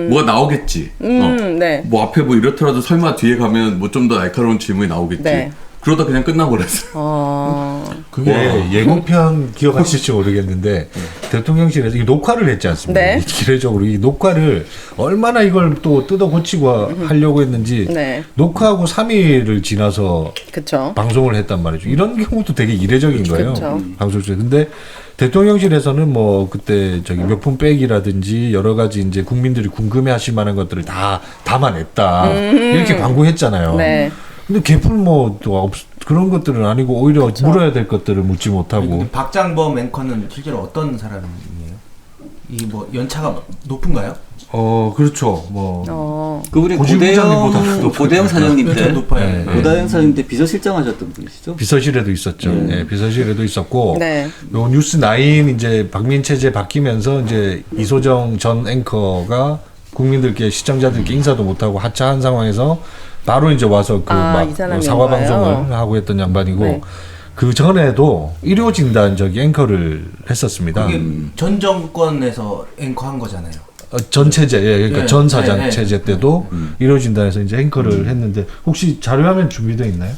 S3: 뭐가 나오겠지.
S1: 네.
S3: 뭐 앞에 뭐 이렇더라도 설마 뒤에 가면 뭐 좀 더 날카로운 질문이 나오겠지.
S1: 네.
S3: 그러다 그냥 끝나버렸어요.
S4: 그게 예고편 기억하실지 모르겠는데 대통령실에서 이 녹화를 했지 않습니까?
S1: 네.
S4: 기례적으로 이 녹화를 얼마나 이걸 또 뜯어 고치고 하려고 했는지
S1: 네.
S4: 녹화하고 3일을 지나서
S1: 그쵸.
S4: 방송을 했단 말이죠. 이런 경우도 되게 이례적인 거예요.
S1: 그쵸.
S4: 방송 중에. 근데 대통령실에서는 뭐 그때 저기 명품백이라든지 여러 가지 이제 국민들이 궁금해하실 만한 것들을 다 담아냈다 이렇게 광고했잖아요.
S1: 네.
S4: 근데 개풀 그런 것들은 아니고 오히려 물어야 될 것들을 묻지 못하고.
S6: 근데 박장범 앵커는 실제로 어떤 사람이에요? 이 뭐 연차가 높은가요?
S4: 그렇죠. 뭐
S2: 그분이
S4: 고지부장님보다
S2: 고대영 사장님 때
S6: 높아요.
S4: 네.
S2: 고대영 사장님 때 비서실장 하셨던 분이시죠?
S4: 비서실에도 있었죠. 예, 비서실에도 있었고.
S1: 네.
S4: 요 뉴스9 이제 박민 체제 바뀌면서 이제 이소정 전 앵커가 국민들께 시청자들께 인사도 못하고 하차한 상황에서 바로 이제 와서
S1: 이 사람인가요?
S4: 사과 방송을 하고 했던 양반이고
S1: 네.
S4: 그 전에도 의료진단 앵커를 했었습니다.
S6: 그게 전 정권에서 앵커 한 거잖아요.
S4: 전 체제, 그러니까
S6: 네.
S4: 전 사장
S6: 네.
S4: 체제 때도 의료진단에서 이제 앵커를 했는데 혹시 자료화면 준비되어 있나요?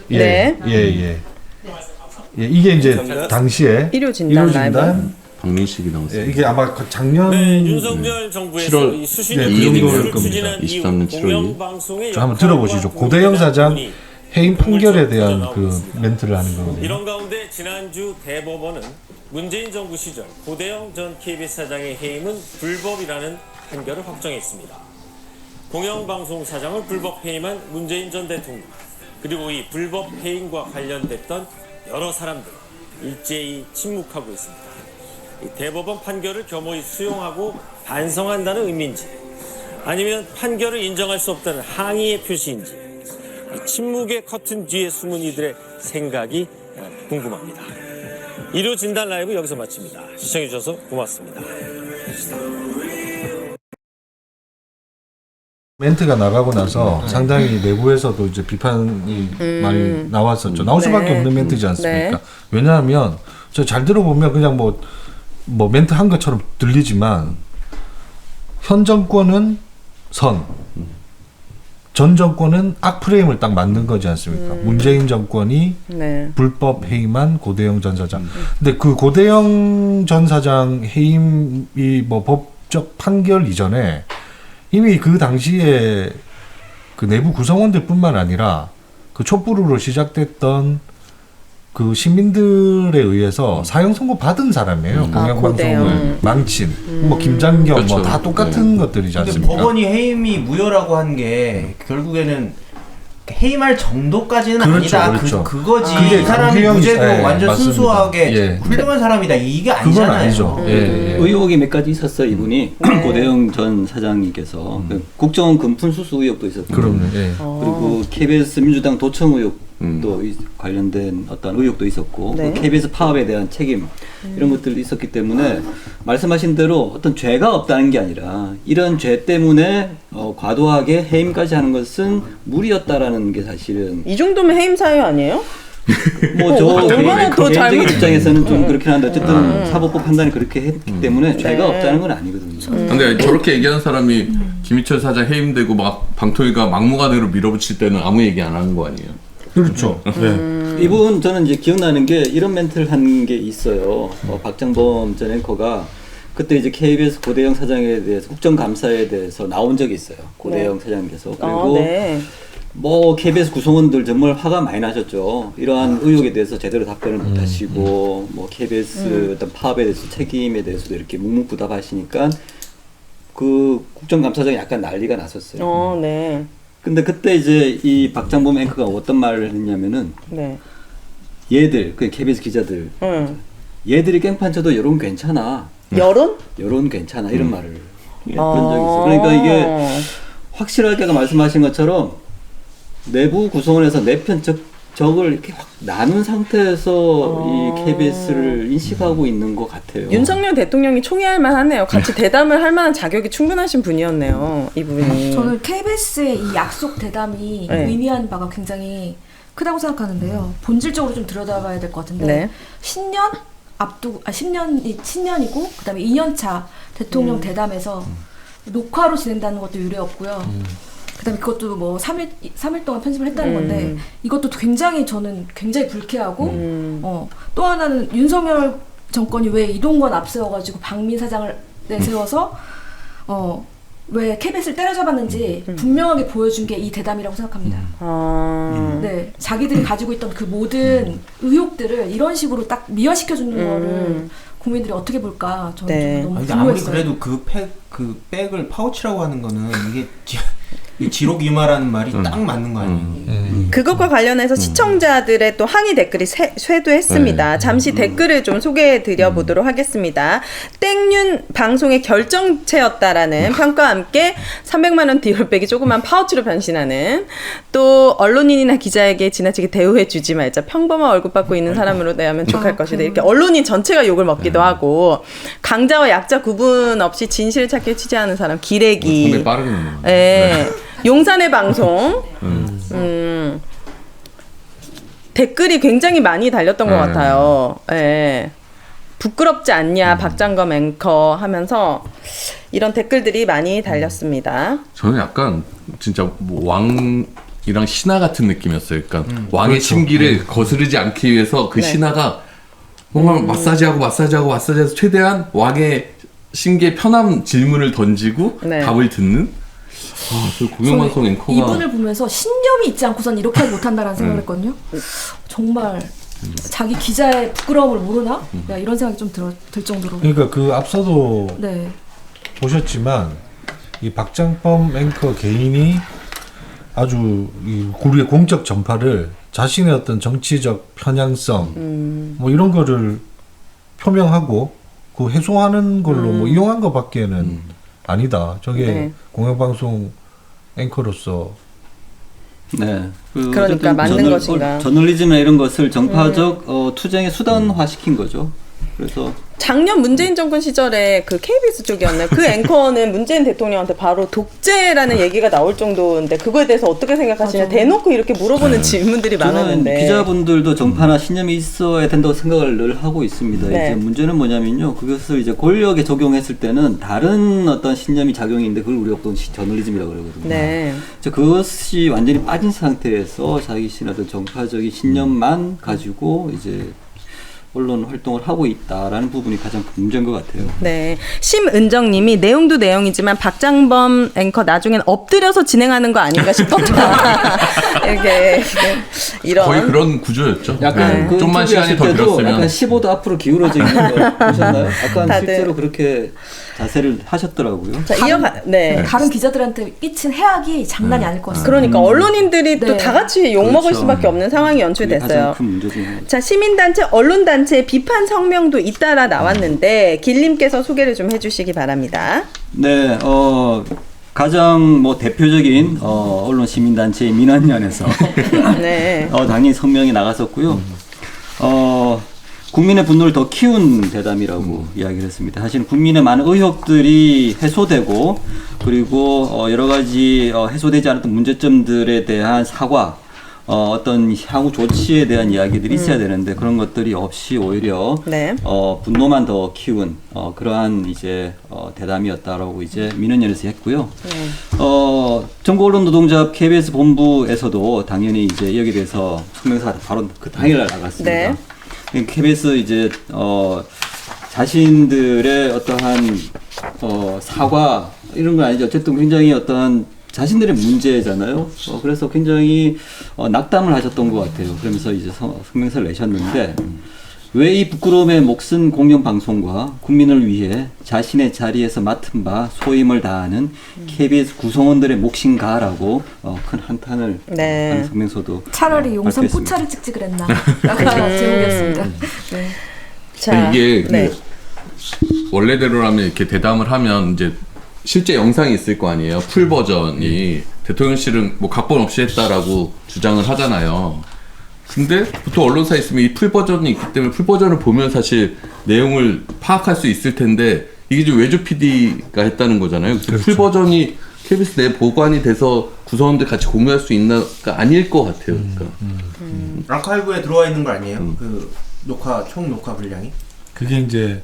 S1: 네.
S4: 예, 이게 이제 당시에
S1: 일요진단 라이브.
S3: 박민식이 나왔어요.
S4: 이게 아마 작년
S7: 윤석열 정부에서
S3: 7월
S7: 이 수신
S4: 네,
S7: 이익을
S4: 그 정도일
S7: 추진한
S4: 겁니다.
S7: 이후
S3: 23년 7월 2일.
S7: 공영방송의
S4: 저 한번
S7: 역할과
S4: 들어보시죠. 고대영 사장 해임 판결에 대한 그 멘트를 하는 거거든요.
S7: 이런 가운데 지난주 대법원은 문재인 정부 시절 고대영 전 KBS 사장의 해임은 불법이라는 판결을 확정했습니다. 공영방송 사장을 불법 해임한 문재인 전 대통령 그리고 이 불법 해임과 관련됐던 여러 사람들 일제히 침묵하고 있습니다. 이 대법원 판결을 겸허히 수용하고 반성한다는 의미인지 아니면 판결을 인정할 수 없다는 항의의 표시인지 이 침묵의 커튼 뒤에 숨은 이들의 생각이 궁금합니다. 일요 진단 라이브 여기서 마칩니다. 시청해주셔서 고맙습니다.
S4: 멘트가 나가고 나서 상당히 내부에서도 이제 비판이 많이 나왔었죠. 나올 수밖에
S1: 네.
S4: 없는 멘트지 않습니까?
S1: 네.
S4: 왜냐하면 저 잘 들어보면 그냥 뭐 멘트 한 것처럼 들리지만 현 정권은 선, 전 정권은 악프레임을 딱 만든 거지 않습니까? 문재인 정권이
S1: 네.
S4: 불법 해임한 고대영 전 사장. 근데 그 고대영 전 사장 해임이 뭐 법적 판결 이전에 이미 그 당시에 그 내부 구성원들뿐만 아니라 그 촛불으로 시작됐던 그 시민들에 의해서 사형 선고 받은 사람이에요. 공영방송을
S1: 고대영.
S4: 망친 뭐 김장겸
S3: 그렇죠.
S4: 뭐 다 똑같은 것들이지
S6: 근데
S4: 않습니까?
S6: 법원이 해임이 무효라고 한 게 결국에는 해임할 정도까지는
S4: 그렇죠,
S6: 아니다.
S4: 그렇죠.
S6: 그거지.
S4: 그게
S6: 이 사람이
S4: 강규형이-
S6: 무죄고
S4: 예,
S6: 완전
S4: 맞습니다.
S6: 순수하게
S4: 예.
S6: 훌륭한 사람이다. 이게
S4: 그건
S6: 아니잖아요.
S4: 아니죠. 예.
S2: 의혹이 몇 가지 있었어요. 이분이 고대영 전 사장님께서 그 국정원 금품 수수 의혹도 있었고
S4: 그럼요. 예.
S2: 그리고 KBS 민주당 도청 의혹도 관련된 어떤 의혹도 있었고
S1: 네.
S2: 그 KBS 파업에 대한 책임 이런 것들도 있었기 때문에 말씀하신 대로 어떤 죄가 없다는 게 아니라 이런 죄 때문에 과도하게 해임까지 하는 것은 무리였다라는 게 사실은
S1: 이 정도면 해임 사유 아니에요?
S2: 뭐저
S1: 얼마나 더
S2: 개인적인
S1: 잘못-
S2: 입장에서는 좀 그렇긴 한데 어쨌든 사법부 판단이 그렇게 했기 때문에 죄가
S1: 네.
S2: 없다는 건 아니거든요.
S3: 근데 저렇게 얘기하는 사람이 김희철 사장 해임되고 막 방통위가 막무가내로 밀어붙일 때는 아무 얘기 안 하는 거 아니에요?
S4: 그렇죠. 예.
S2: 이분 저는 이제 기억나는 게 이런 멘트를 한 게 있어요. 박장범 전 앵커가 그때 이제 KBS 고대영 사장에 대해서 국정감사에 대해서 나온 적이 있어요. 고대영 사장님께서. 그리고
S1: 네.
S2: 뭐 KBS 구성원들 정말 화가 많이 나셨죠. 이러한 의혹에 대해서 제대로 답변을 못 하시고 뭐 KBS 어떤 파업에 대해서 책임에 대해서도 이렇게 묵묵부답하시니까 그 국정감사장이 약간 난리가 났었어요.
S1: 네.
S2: 근데 그때 이제 이 박장범 앵커가 어떤 말을 했냐면은
S1: 네.
S2: 얘들 그 KBS 기자들 얘들이 깽판 쳐도 여론 괜찮아. 여론 괜찮아 이런 말을 그런 적이 있어요. 그러니까 이게 확실하게 아까 말씀하신 것처럼 내부 구성원에서 내 편 적을 이렇게 확 나눈 상태에서 이 KBS를 인식하고 있는 것 같아요.
S1: 윤석열 대통령이 총애할 만하네요. 같이 대담을 할 만한 자격이 충분하신 분이었네요. 이분이.
S5: 저는 KBS의 이 약속 대담이
S1: 네.
S5: 의미하는 바가 굉장히 크다고 생각하는데요. 본질적으로 좀 들여다봐야 될 것 같은데
S1: 네.
S5: 10년 앞두고 10년이고 그다음에 2년차 대통령 대담에서 녹화로 진행되는 것도 유례없고요. 그다음에 그것도 뭐 3일 동안 편집을 했다는 건데 이것도 굉장히 저는 굉장히 불쾌하고 또 하나는 윤석열 정권이 왜 이동건 앞세워가지고 박민 사장을 내세워서 왜 KBS를 때려잡았는지 분명하게 보여준 게 이 대담이라고 생각합니다. 네, 자기들이 가지고 있던 그 모든 의혹들을 이런 식으로 딱 미화시켜주는 거를 국민들이 어떻게 볼까 저는
S1: 네.
S5: 좀 너무
S6: 아니, 아무리
S5: 궁금했어요.
S6: 그래도 그 백을 파우치라고 하는 거는 이게 이 지록이마라는 말이 딱 맞는 거 아니에요?
S1: 그것과 관련해서 시청자들의 또 항의 댓글이 쇄도했습니다. 잠시 댓글을 좀 소개해 드려 보도록 하겠습니다. 땡윤 방송의 결정체였다라는 평가와 함께 300만 원 디올백이 조그만 파우치로 변신하는 또 언론인이나 기자에게 지나치게 대우해 주지 말자. 평범한 월급 받고 있는 사람으로 대하면 족할 것이다. 이렇게 언론인 전체가 욕을 먹기도 하고 강자와 약자 구분 없이 진실을 찾기 취재하는 사람 기레기.
S3: 상당히 빠르게 넘어가네.
S1: 네. 용산의 방송. 댓글이 굉장히 많이 달렸던 것 같아요. 예. 부끄럽지 않냐, 박장검 앵커 하면서 이런 댓글들이 많이 달렸습니다.
S3: 저는 약간 진짜 뭐 왕이랑 신하 같은 느낌이었어요. 그러니까 왕의
S4: 그렇죠.
S3: 심기를 거스르지 않기 위해서 그
S1: 네.
S3: 신하가 뭔가 마사지해서 최대한 왕의 심기에 편한 질문을 던지고
S1: 네.
S3: 답을 듣는 그 공영방송
S5: 저는
S3: 앵커가
S5: 이분을 보면서 신념이 있지 않고선 이렇게 하지 못한다라는 생각을 했거든요. 정말 자기 기자의 부끄러움을 모르나? 야, 이런 생각이 좀 들 정도로.
S4: 그러니까 그 앞서도
S5: 네.
S4: 보셨지만 이 박장범 앵커 개인이 아주 이 우리의 공적 전파를 자신의 어떤 정치적 편향성 뭐 이런 거를 표명하고 그 해소하는 걸로 뭐 이용한 것밖에는 아니다. 저게
S1: 네.
S4: 공영방송 앵커로서
S2: 네.
S1: 그러니까
S2: 어쨌든
S1: 맞는 것인가.
S2: 저널리즘이나 이런 것을 정파적 투쟁의 수단화 시킨 거죠. 그래서
S1: 작년 문재인 정권 시절에 그 KBS 쪽이었나요? 그 앵커는 문재인 대통령한테 바로 독재라는 얘기가 나올 정도인데 그거에 대해서 어떻게 생각하시냐
S5: 맞아.
S1: 대놓고 이렇게 물어보는 질문들이
S2: 저는
S1: 많았는데
S2: 기자분들도 정파나 신념이 있어야 된다고 생각을 늘 하고 있습니다.
S1: 네.
S2: 이제 문제는 뭐냐면요. 그것을 이제 권력에 적용했을 때는 다른 어떤 신념이 작용인데 그걸 우리가 보통 저널리즘이라고 그러거든요.
S1: 네.
S2: 그것이 완전히 빠진 상태에서 자기 어떤 정파적인 신념만 가지고 이제 언론 활동을 하고 있다라는 부분이 가장 큰 문제인 것 같아요.
S1: 네. 심은정님이 내용도 내용이지만 박장범 앵커 나중엔 엎드려서 진행하는 거 아닌가 싶었다. 이렇게 이런
S3: 거의 그런 구조였죠.
S2: 약간
S3: 네.
S2: 그
S3: 좀만 시간이 더
S2: 인터뷰하실 때도
S3: 길었으면
S2: 약간 15도 앞으로 기울어져 있는 거 보셨나요? 약간
S1: 다들.
S2: 실제로 그렇게 자세를 하셨더라고요.
S1: 자, 네.
S5: 다른 기자들한테 끼친 해악이 장난이 아닐 것 같습니다.
S1: 그러니까 언론인들이 또
S5: 네.
S1: 다 같이 욕 먹을
S2: 그렇죠.
S1: 수밖에 없는 상황이
S2: 그게
S1: 연출됐어요.
S2: 가장 큰 문제 중에 하나죠.
S1: 자, 시민단체, 언론단체 비판 성명도 잇따라 나왔는데 길님께서 소개를 좀 해주시기 바랍니다.
S2: 네, 가장 뭐 대표적인 언론 시민단체인 민원연에서
S1: 네.
S2: 당연히 성명이 나갔었고요. 국민의 분노를 더 키운 대담이라고 이야기를 했습니다. 사실 국민의 많은 의혹들이 해소되고 그리고 여러 가지 해소되지 않았던 문제점들에 대한 사과 어떤 향후 조치에 대한 이야기들이 있어야 되는데 그런 것들이 없이 오히려
S1: 네.
S2: 분노만 더 키운 그러한 이제 대담이었다라고 이제 민원연에서 했고요. 전국언론노동조합 KBS 본부에서도 당연히 이제 여기에 대해서 성명서가 바로 그 당일날 나갔습니다.
S1: 네.
S2: KBS 이제 자신들의 어떠한 사과 이런 건 아니죠. 어쨌든 굉장히 어떠한 자신들의 문제잖아요. 그래서 굉장히 낙담을 하셨던 것 같아요. 그러면서 이제 성명서를 내셨는데 왜 이 부끄러움에 목쓴 공영방송과 국민을 위해 자신의 자리에서 맡은 바 소임을 다하는 KBS 구성원들의 몫인가라고 큰 한탄을
S1: 네.
S2: 하는 성명서도
S5: 차라리 용산
S2: 발표했습니다.
S5: 포차를 찍지 그랬나. 라가 제목이었습니다. 네.
S1: 자,
S3: 이게
S1: 네.
S3: 원래대로라면 이렇게 대담을 하면 이제 실제 영상이 있을 거 아니에요. 풀 버전이 대통령실은 뭐 각본 없이 했다라고 주장을 하잖아요. 근데 보통 언론사에 있으면 이 풀 버전이 있기 때문에 풀 버전을 보면 사실 내용을 파악할 수 있을 텐데 이게 지금 외주 PD가 했다는 거잖아요. 그래서
S4: 그렇죠.
S3: 풀 버전이 KBS 내 보관이 돼서 구성원들 같이 공유할 수 있나가 아닐 것 같아요. 그러니까.
S6: 아카이브에 들어와 있는 거 아니에요? 그 총 녹화 분량이?
S4: 그게 이제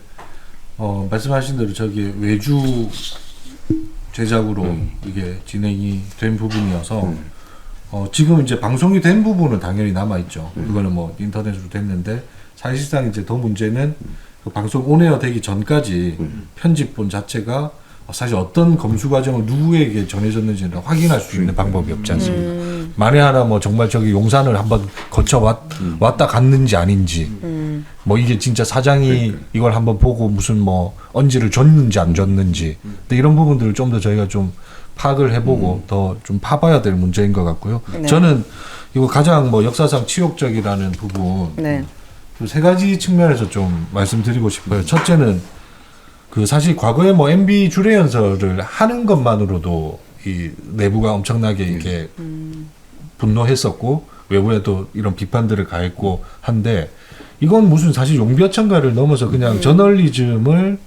S4: 말씀하신 대로 저기 외주 제작으로 이게 진행이 된 부분이어서 지금 이제 방송이 된 부분은 당연히 남아 있죠. 이거는 뭐 인터넷으로 됐는데 사실상 이제 더 문제는 그 방송 온에어 되기 전까지 편집본 자체가 사실 어떤 검수 과정을 누구에게 전해졌는지는 확인할 수 있는 방법이 없지 않습니까? 만에 하나 뭐 정말 저기 용산을 한번 거쳐 왔다 갔는지 아닌지 뭐 이게 진짜 사장이 이걸 한번 보고 무슨 뭐 언지를 줬는지 안 줬는지 근데 이런 부분들을 좀 더 저희가 좀 파악을 해보고 더 좀 파봐야 될 문제인 것 같고요.
S1: 네.
S4: 저는 이거 가장 뭐 역사상 치욕적이라는 부분
S1: 네.
S4: 그 세 가지 측면에서 좀 말씀드리고 싶어요. 첫째는 그 사실 과거에 뭐 MB 주례 연설을 하는 것만으로도 이 내부가 엄청나게 이렇게 분노했었고 외부에도 이런 비판들을 가했고 한데 이건 무슨 사실 용비어천가를 넘어서 그냥 저널리즘을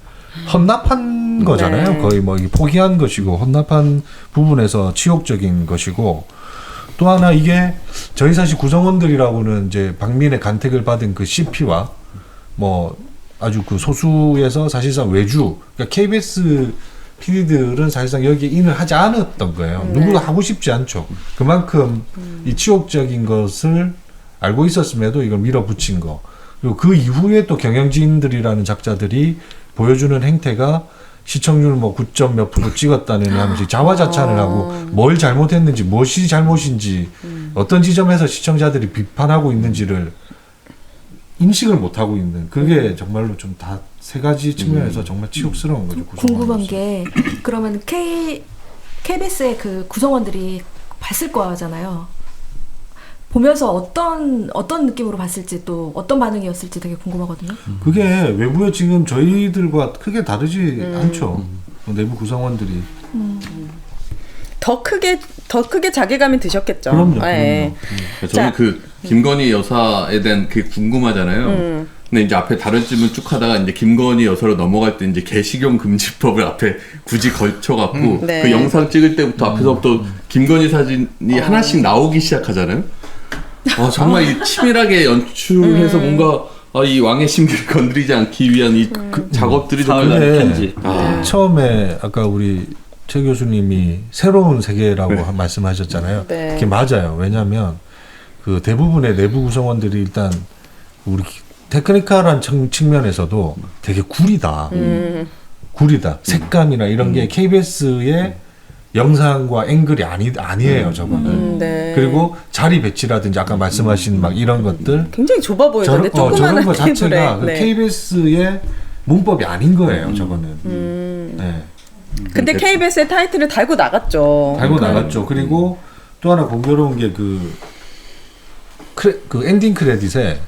S4: 헌납한 거잖아요.
S1: 네.
S4: 거의 뭐 포기한 것이고 헌납한 부분에서 치욕적인 것이고 또 하나 이게 저희 사실 구성원들이라고는 이제 박민의 간택을 받은 그 CP와 뭐 아주 그 소수에서 사실상 외주 그러니까 KBS PD들은 사실상 여기에 인을 하지 않았던 거예요. 누구도 하고 싶지 않죠. 그만큼 이 치욕적인 것을 알고 있었음에도 이걸 밀어붙인 거. 그리고 그 이후에 또 경영진들이라는 작자들이 보여주는 행태가 시청률 뭐 9점 몇 프로 찍었다는 하면서 자화자찬을 하고 뭘 잘못했는지 무엇이 잘못인지 어떤 지점에서 시청자들이 비판하고 있는지를 인식을 못하고 있는 그게 정말로 좀 다 세 가지 측면에서 정말 치욕스러운 거죠.
S5: 궁금한 게 그러면 KBS의 그 구성원들이 봤을 거잖아요. 보면서 어떤 느낌으로 봤을지 또 어떤 반응이었을지 되게 궁금하거든요.
S4: 그게 외부에 지금 저희들과 크게 다르지 않죠. 내부 구성원들이.
S1: 더 크게 자괴감이 드셨겠죠.
S4: 그럼요.
S1: 네.
S3: 저는
S1: 자.
S3: 그 김건희 여사에 대한 그 궁금하잖아요. 근데 이제 앞에 다른 질문 쭉 하다가 이제 김건희 여사로 넘어갈 때 이제 개식용 금지법을 앞에 굳이 걸쳐갖고
S1: 네.
S3: 그 영상 찍을 때부터 앞에서부터 김건희 사진이 하나씩 나오기 시작하잖아요. 정말 이 치밀하게 연출해서 뭔가 이 왕의 심기를 건드리지 않기 위한 이 작업들이 좀
S2: 사흘날 편지.
S4: 처음에 아까 우리 최 교수님이 새로운 세계라고 말씀하셨잖아요.
S1: 네.
S4: 그게 맞아요. 왜냐하면 그 대부분의 내부 구성원들이 일단 우리 테크니컬한 측면에서도 되게 구리다. 구리다. 색감이나 이런 게 KBS의 영상과 앵글이 아니에요. 저거는.
S1: 네.
S4: 그리고 자리 배치라든지 아까 말씀하신 막 이런 것들
S1: 굉장히 좁아 보이던데
S4: 저런
S1: 조그마한
S4: 거
S1: 테이블에.
S4: 자체가
S1: 네.
S4: KBS의 문법이 아닌 거예요. 저거는. 네.
S1: 근데 KBS의 타이틀을 달고 나갔죠.
S4: 달고 나갔죠. 그리고 또 하나 공교로운 게 그 엔딩 크레딧에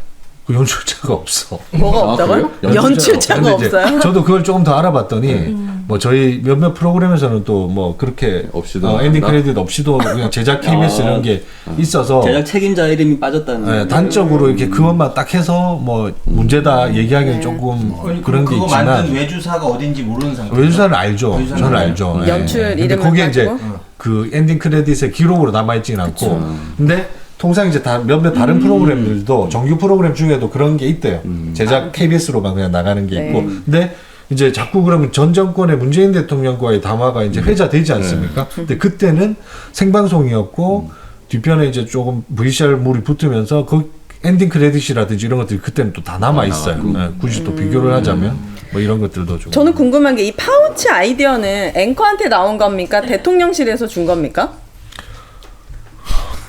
S4: 그 연출자가 없어.
S1: 뭐가 없다고요?
S3: 그래요?
S1: 연출자가
S4: 근데 이제
S1: 없어요?
S4: 저도 그걸 조금 더 알아봤더니 뭐 저희 몇몇 프로그램에서는 또 뭐 그렇게
S3: 없이도
S4: 엔딩
S3: 한다?
S4: 크레딧 없이도 그냥 제작 KBS 이런 게 있어서
S2: 제작 책임자 이름이 빠졌다는.
S4: 단적으로 이렇게 그것만 딱 해서 뭐 문제다 얘기하기는 조금 그런 게
S6: 그거 만든
S4: 있지만
S6: 외주사가 어딘지 모르는 상태.
S4: 외주사는 알죠.
S6: 외주사는
S4: 저는
S6: 알아요.
S4: 알죠.
S1: 연출
S4: 근데
S1: 이름을
S4: 그게 이제
S1: 가지고?
S4: 그 엔딩 크레딧의 기록으로 남아 있지는 않고 근데 통상 이제 몇몇 다른 프로그램들도 정규 프로그램 중에도 그런 게 있대요. 제작 KBS로만 그냥 나가는 게 있고. 근데 이제 자꾸 그러면 전 정권의 문재인 대통령과의 담화가 이제 회자되지 않습니까? 근데 그때는 생방송이었고 뒷편에 이제 조금 VCR물이 붙으면서 그 엔딩 크레딧이라든지 이런 것들이 그때는 또 다 남아 있어요. 굳이 또 비교를 하자면 뭐 이런 것들도 좀.
S1: 저는 궁금한 게 이 파우치 아이디어는 앵커한테 나온 겁니까? 대통령실에서 준 겁니까?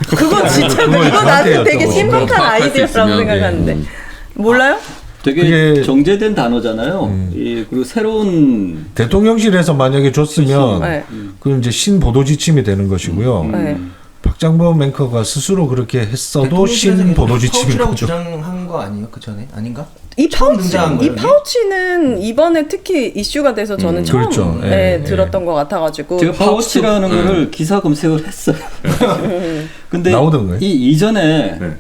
S1: 그거 진짜
S4: 그걸
S1: 이거 나한테
S4: 저한테
S1: 되게
S4: 여쭤보고.
S1: 신박한
S3: 파악할 수
S1: 아이디어라고
S3: 있으면,
S1: 생각하는데 몰라요?
S2: 되게
S4: 그게-
S2: 정제된 단어잖아요. 예, 그리고 새로운
S4: 대통령실에서 만약에 줬으면
S1: 네.
S4: 그 이제 신보도 지침이 되는 것이고요.
S1: 네.
S4: 박장범 앵커가 스스로 그렇게 했어도
S6: 대통령실에서
S4: 신보도
S6: 계속
S4: 지침인
S6: 파우치라고
S4: 거죠.
S6: 주장한 거 아니에요? 그 전에 아닌가?
S1: 이
S6: 처음
S1: 파우치,
S6: 등장한
S1: 이
S6: 거예요, 이게?
S1: 파우치는 이번에 특히 이슈가 돼서 저는 처음
S4: 그렇죠.
S1: 네,
S4: 예,
S1: 들었던 것 같아가지고
S2: 제가 파우치라는 거를 기사 검색을 했어요. 근데
S4: 나오던가요?
S2: 이 이전에
S3: 네.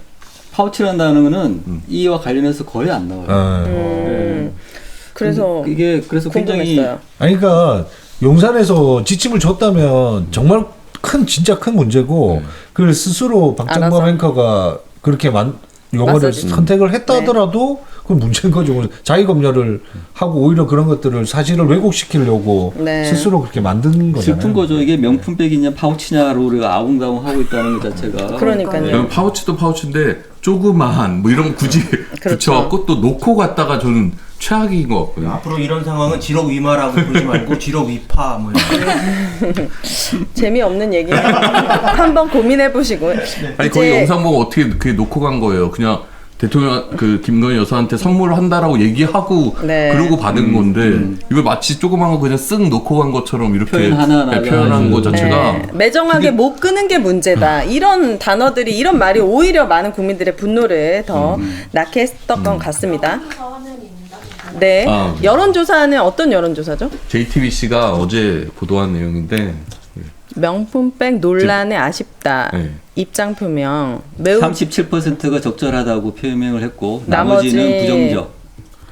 S2: 파우치라는 단어는 이와 관련해서 거의 안 나와요.
S4: 아.
S1: 그래서
S2: 이게 그래서 굉장히
S1: 궁금했어요.
S4: 아니 그러니까 용산에서 지침을 줬다면 정말 진짜 큰 문제고 그걸 스스로 박정범
S1: 알아서.
S4: 앵커가 그렇게 용어를
S1: 맞서지.
S4: 선택을 했다 하더라도 그건 문제인 거죠. 자기 검열을 하고 오히려 그런 것들을 사실을 왜곡시키려고
S1: 네.
S4: 스스로 그렇게 만든 거잖아요.
S2: 슬픈 거죠. 이게 명품백이냐 파우치냐로 우리가 아웅다웅 하고 있다는 것 자체가.
S1: 그러니까요.
S3: 그럼 파우치도 파우치인데 조그마한 뭐 이런 거 굳이 붙여갖고 또 놓고 갔다가 저는 최악인 것 같고요.
S6: 앞으로 이런 상황은 지력 위마라고 부르지 말고 지력 위파 뭐 이런.
S1: 재미없는 얘기 한번 고민해 보시고
S3: 아니 거기 영상 보고 어떻게 그게 놓고 간 거예요? 그냥 대통령 그 김건희 여사한테 선물을 한다라고 얘기하고
S1: 네.
S3: 그러고 받은 건데 이걸 마치 조그만 거 그냥 쓱 놓고 간 것처럼 이렇게
S2: 표현 하나하나가
S3: 표현한
S2: 아주-
S3: 거 자체가
S1: 네, 매정하게 못 끄는 게 문제다. 이런 단어들이 이런 말이 오히려 많은 국민들의 분노를 더 낳게 했던 것 같습니다. 네,
S3: 아.
S1: 여론조사는 어떤 여론조사죠?
S3: JTBC가 어제 보도한 내용인데
S1: 명품백 논란에 아쉽다.
S3: 네.
S1: 입장 표명 매우
S2: 37%가 적절하다고 표명을 했고
S1: 나머지-
S2: 나머지는 부정적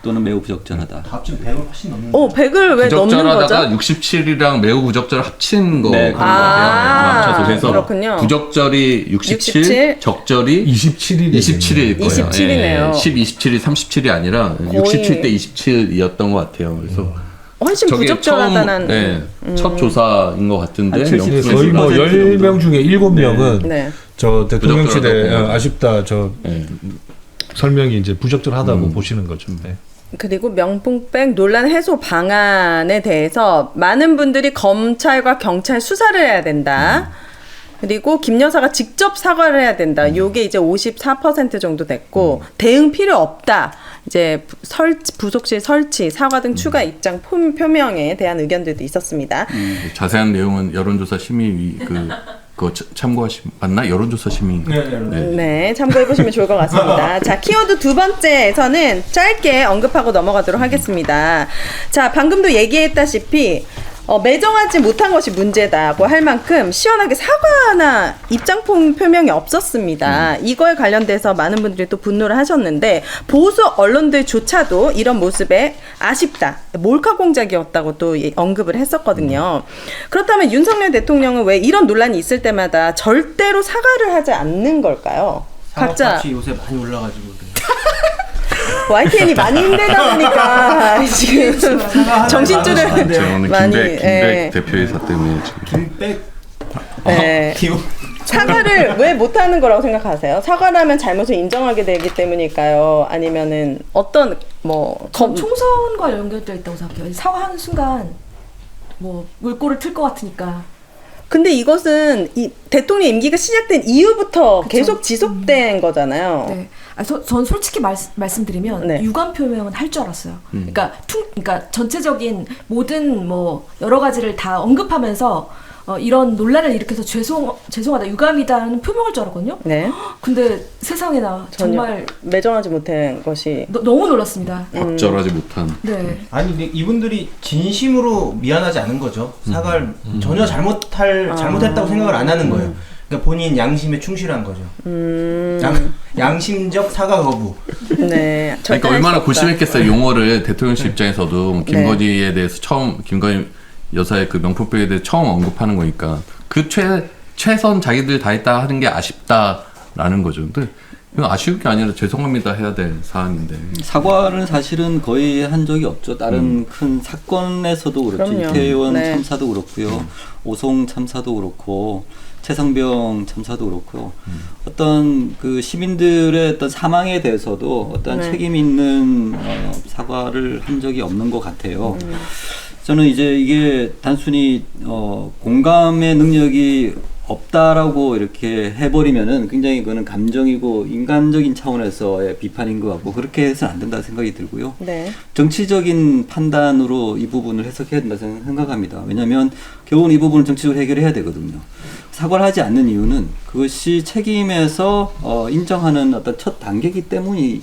S2: 또는 매우 부적절하다.
S6: 합치면 100을 훨씬 넘는.
S1: 오 100을 왜 넘는
S3: 부적절하다가
S1: 거죠?
S3: 67이랑 매우 부적절 합친 거
S2: 네,
S3: 그런 거
S1: 아,
S3: 같아요. 합쳐서 그래서
S1: 그렇군요.
S3: 부적절이 67,
S1: 67,
S3: 적절이
S4: 27일이
S3: 27일 거예요.
S1: 27이네요.
S3: 10, 27이 37이 아니라 67대 27이었던 것 같아요. 그래서
S1: 훨씬
S3: 저게
S1: 부적절하다는.
S3: 첫 조사인 것 같은데
S2: 한 70,
S3: 명품에
S4: 거의 뭐
S2: 10%
S4: 10명 중에 7명은
S1: 네.
S4: 저 대통령실에
S3: 부적절하다고.
S4: 아쉽다 저
S3: 네.
S4: 설명이 이제 부적절하다고 보시는 거죠. 네.
S1: 그리고 명품백 논란 해소 방안에 대해서 많은 분들이 검찰과 경찰 수사를 해야 된다. 그리고 김 여사가 직접 사과를 해야 된다. 요게 이제 54% 정도 됐고 대응 필요 없다. 이제 부속실 설치, 사과 등 추가 입장 표명에 대한 의견들도 있었습니다.
S3: 자세한 내용은 여론조사 심의 그거 맞나? 여론조사 심의.
S1: 네, 참고해 보시면 좋을 것 같습니다. 자, 키워드 두 번째에서는 짧게 언급하고 넘어가도록 하겠습니다. 자, 방금도 얘기했다시피 매정하지 못한 것이 문제다고 할 만큼 시원하게 사과나 입장 표명이 없었습니다. 이거에 관련돼서 많은 분들이 또 분노를 하셨는데 보수 언론들조차도 이런 모습에 아쉽다, 몰카 공작이었다고 또 언급을 했었거든요. 그렇다면 윤석열 대통령은 왜 이런 논란이 있을 때마다 절대로 사과를 하지 않는 걸까요? 각자
S6: 사과값이 요새 많이 올라가지고.
S1: YTN이 많이 힘들다 보니까 지금 정신줄을
S3: 저는
S1: 많이,
S3: 김백
S1: 예.
S3: 대표이사 때문에 지금.
S6: 김백
S1: 네. 사과를 왜 못하는 거라고 생각하세요? 사과를 하면 잘못을 인정하게 되기 때문일까요? 아니면은 어떤
S5: 전 총선과 연결되어 있다고 생각해요. 사과하는 순간 뭐 물꼬를 틀 것 같으니까.
S1: 근데 이것은 이 대통령 임기가 시작된 이후부터 계속 지속된 거잖아요.
S5: 네. 전 솔직히 말씀드리면
S1: 네.
S5: 유감 표명은 할 줄 알았어요. 그러니까 전체적인 모든 뭐 여러 가지를 다 언급하면서 이런 논란을 일으켜서 죄송하다, 유감이다는 표명할 줄 알았거든요.
S1: 네.
S5: 근데 세상에나
S1: 전혀
S5: 정말
S1: 매정하지 못한 것이
S5: 너무 놀랐습니다.
S3: 적절하지 못한.
S5: 네.
S6: 아니 근데 이분들이 진심으로 미안하지 않은 거죠. 사과를 전혀 잘못했다고 생각을 안 하는 거예요. 그러니까 본인 양심에 충실한 거죠. 양심적 사과 거부.
S1: 네.
S3: 그러니까 얼마나 고심했겠어요. 용어를 대통령실 입장에서도 김건희에 대해서 김건희 여사의 그 명품백에 대해서 처음 언급하는 거니까 그 최선 자기들 다했다 하는 게 아쉽다. 라는 거죠. 근데 이건 아쉬울 게 아니라 죄송합니다 해야 될 사안인데.
S2: 사과는 사실은 거의 한 적이 없죠. 다른 큰 사건에서도 그렇죠.
S1: 그럼요.
S2: 이태원
S1: 네.
S2: 참사도 그렇고요. 오송 참사도 그렇고 최상병 참사도 그렇고요. 어떤 그 시민들의 어떤 사망에 대해서도 어떤
S1: 네.
S2: 책임 있는 사과를 한 적이 없는 것 같아요. 저는 이제 이게 단순히 공감의 능력이 없다라고 이렇게 해버리면은 굉장히 그거는 감정이고 인간적인 차원에서의 비판인 것 같고 그렇게 해서는 안 된다 생각이 들고요.
S1: 네.
S2: 정치적인 판단으로 이 부분을 해석해야 된다 생각합니다. 왜냐하면 결국은 이 부분을 정치적으로 해결해야 되거든요. 사과를 하지 않는 이유는 그것이 책임에서 인정하는 어떤 첫 단계이기 때문에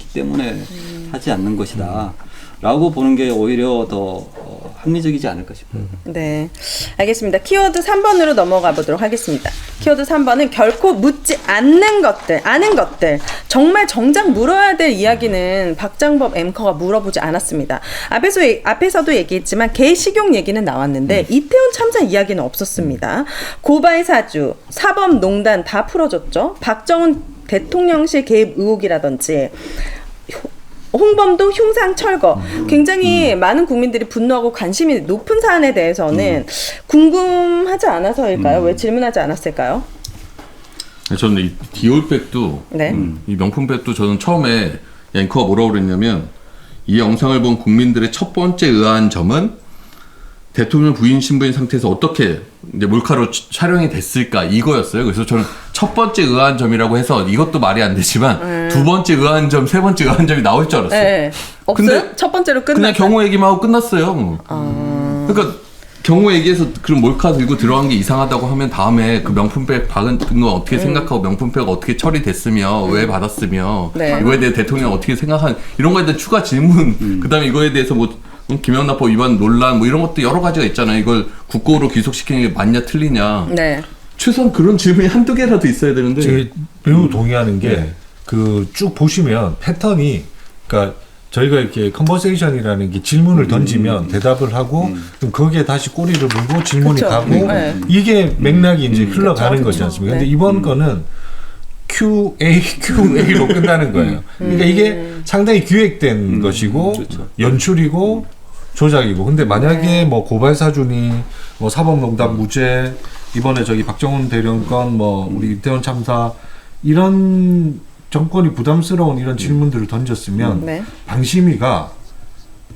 S2: 하지 않는 것이다. 라고 보는 게 오히려 더 합리적이지 않을까 싶어요.
S1: 네, 알겠습니다. 키워드 3번으로 넘어가 보도록 하겠습니다. 키워드 3번은 결코 묻지 않는 것들, 아는 것들. 정말 정작 물어야 될 이야기는 박장법 앵커가 물어보지 않았습니다. 앞에서도 얘기했지만 개 식용 얘기는 나왔는데 이태원 참사 이야기는 없었습니다. 고발 사주, 사법농단 다 풀어줬죠. 박정훈 대통령실 개입 의혹이라든지 홍범도 흉상 철거 굉장히 많은 국민들이 분노하고 관심이 높은 사안에 대해서는 궁금하지 않아서일까요? 왜 질문하지 않았을까요?
S3: 저는 이 디올백도
S1: 네.
S3: 이 명품백도 저는 처음에 앵커가 뭐라고 그랬냐면 이 영상을 본 국민들의 첫 번째 의아한 점은 대통령 부인 신부인 상태에서 어떻게 이제 몰카로 촬영이 됐을까 이거였어요. 그래서 저는 첫 번째 의아한 점이라고 해서 이것도 말이 안 되지만 두 번째 의아한 점, 세 번째 의아한 점이 나올 줄 알았어요.
S1: 네. 없어요?
S3: 근데
S1: 첫 번째로 끝났어요.
S3: 그냥 경호 얘기만 하고 끝났어요. 그러니까 경호 얘기에서 그런 몰카 들고 들어간 게 이상하다고 하면 다음에 그 명품백 받은 거 어떻게 생각하고 명품백 어떻게 처리됐으며 왜 받았으며
S1: 네.
S3: 이거에 대해 대통령 어떻게 생각하는 이런 거에 대한 추가 질문 그다음에 이거에 대해서 뭐 김영란법 위반 논란 뭐 이런 것도 여러 가지가 있잖아요. 이걸 국고로 귀속시키는 게 맞냐 틀리냐.
S1: 네.
S3: 최소한 그런 질문이 한두 개라도 있어야 되는데.
S4: 제가 매우 동의하는 게 그 쭉 보시면 패턴이 그러니까 저희가 이렇게 컨버세이션이라는 게 질문을 던지면 대답을 하고 그럼 거기에 다시 꼬리를 물고 질문이
S1: 그쵸.
S4: 가고
S1: 네.
S4: 이게 맥락이 이제 흘러가는
S1: 그쵸,
S4: 거지
S1: 그쵸.
S4: 않습니까?
S1: 네.
S4: 근데 이번 거는 QA로 끝나는 거예요. 그러니까 이게 상당히 기획된 것이고
S2: 그렇죠.
S4: 연출이고 조작이고. 근데 만약에 뭐 고발 사주니 뭐 사법농단 무죄 이번에 저기 박정훈 대령건 뭐 우리 이태원 참사 이런 정권이 부담스러운 이런 질문들을 던졌으면
S1: 네.
S4: 방심위가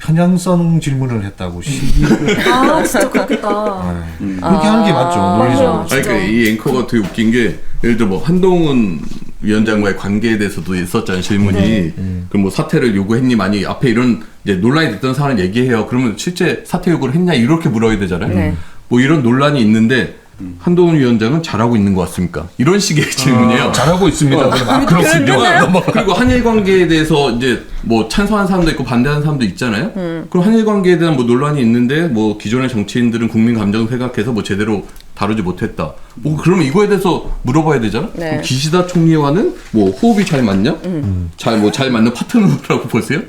S4: 편향성 질문을 했다고 시기를
S5: 아 진짜 그렇겠다.
S4: 그렇게 하는 게 맞죠 논리적으로.
S5: 맞아요.
S3: 아니, 그러니까 이 앵커가 되게 웃긴 게 예를 들어 뭐 한동훈 위원장과의 관계에 대해서도 있었잖아요 질문이. 그럼 뭐 사퇴를 요구했니 많이 앞에 이런 이제 논란이 됐던 사안을 얘기해요. 그러면 실제 사퇴 요구를 했냐 이렇게 물어야 되잖아요.
S1: 네.
S3: 뭐 이런 논란이 있는데 한동훈 위원장은 잘하고 있는 것 같습니까? 이런 식의 질문이에요.
S4: 잘하고 있습니다. 그렇군요.
S3: 그리고 한일 관계에 대해서 이제 뭐 찬성하는 사람도 있고 반대하는 사람도 있잖아요. 그럼 한일 관계에 대한 뭐 논란이 있는데 뭐 기존의 정치인들은 국민 감정을 생각해서 뭐 제대로 다루지 못했다. 뭐 그러면 이거에 대해서 물어봐야 되잖아.
S1: 네.
S3: 그럼 기시다 총리와는 뭐 호흡이 잘 맞냐? 잘 맞는 파트너라고 보세요?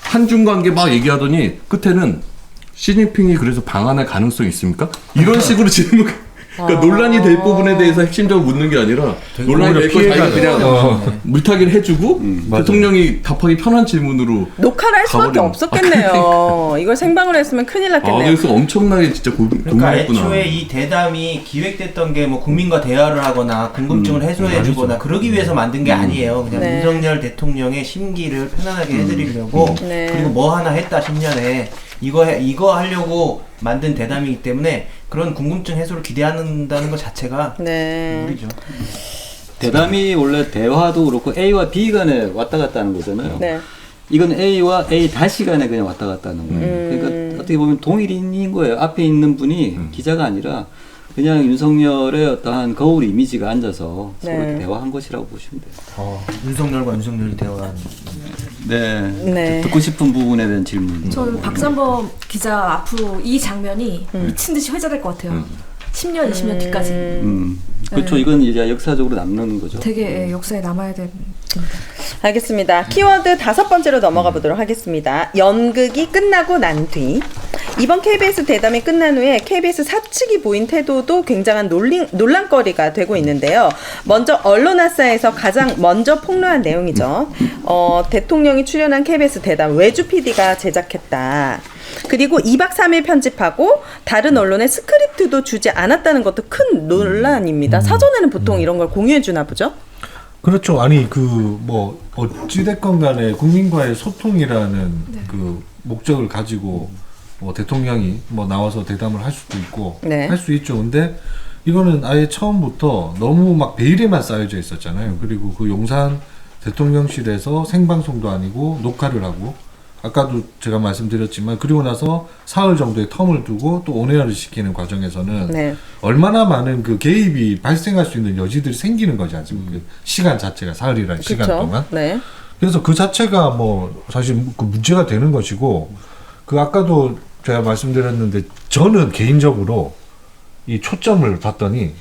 S3: 한중 관계 막 얘기하더니 끝에는 시진핑이 그래서 방한할 가능성이 있습니까? 이런 식으로 질문. 그러니까 논란이 될 부분에 대해서 핵심적으로 묻는 게 아니라 논란이 될 거 자기가 그냥 물타기를 해주고 대통령이 답하기 편한 질문으로
S1: 녹화를 할 수밖에
S3: 가버리는.
S1: 없었겠네요. 이걸 생방으로 했으면 큰일 났겠네요.
S3: 그래서 엄청나게 진짜
S6: 그러니까
S3: 고민했구나.
S6: 애초에 이 대담이 기획됐던 게 뭐 국민과 대화를 하거나 궁금증을 해소해주거나 그러기 위해서 만든 게 아니에요. 그냥
S1: 네.
S6: 윤석열 대통령의 심기를 편안하게 해드리려고
S1: 네.
S6: 그리고 뭐 하나 했다 10년에 이거 하려고 만든 대담이기 때문에 그런 궁금증 해소를 기대한다는 것 자체가
S1: 네.
S6: 무리죠.
S2: 대담이 원래 대화도 그렇고 A와 B 간에 왔다 갔다 하는 거잖아요.
S1: 네.
S2: 이건 A와 A 다시 간에 그냥 왔다 갔다 하는 거예요. 그러니까 어떻게 보면 동일인인 거예요. 앞에 있는 분이 기자가 아니라 그냥 윤석열의 어떠한 거울 이미지가 앉아서
S1: 네.
S2: 서로 이렇게 대화한 것이라고 보시면 돼요.
S6: 윤석열과 윤석열이 대화한
S2: 네.
S1: 네.
S2: 듣고 싶은 부분에 대한 질문.
S5: 저는 박상범 기자 앞으로 이 장면이 미친 듯이 회자될 것 같아요. 10년, 20년 뒤까지.
S2: 그렇죠.
S5: 네.
S2: 이건 이제 역사적으로 남는 거죠.
S5: 되게 역사에 남아야 될
S1: 알겠습니다. 키워드 5번째로 넘어가 보도록 하겠습니다. 연극이 끝나고 난 뒤. 이번 KBS 대담이 끝난 후에 KBS 사측이 보인 태도도 굉장한 논란거리가 되고 있는데요. 먼저 언론아싸에서 가장 먼저 폭로한 내용이죠. 대통령이 출연한 KBS 대담 외주 PD가 제작했다. 그리고 2박 3일 편집하고 다른 언론에 스크립트도 주지 않았다는 것도 큰 논란입니다. 사전에는 보통 이런 걸 공유해 주나 보죠?
S4: 그렇죠. 아니 뭐 어찌됐건 간에 국민과의 소통이라는 그 목적을 가지고 뭐 대통령이 뭐 나와서 대담을 할 수도 있고
S1: 네.
S4: 할 수 있죠. 근데 이거는 아예 처음부터 너무 막 베일에만 쌓여져 있었잖아요. 그리고 그 용산 대통령실에서 생방송도 아니고 녹화를 하고 아까도 제가 말씀드렸지만 그리고 나서 사흘 정도의 텀을 두고 또 온에어를 시키는 과정에서는
S1: 네.
S4: 얼마나 많은 그 개입이 발생할 수 있는 여지들이 생기는 거지 않습니까? 그 시간 자체가 사흘이라는 시간
S1: 그쵸?
S4: 동안.
S1: 네.
S4: 그래서 그 자체가 뭐 사실 그 문제가 되는 것이고 그 아까도 제가 말씀드렸는데 저는 개인적으로 이 초점을 봤더니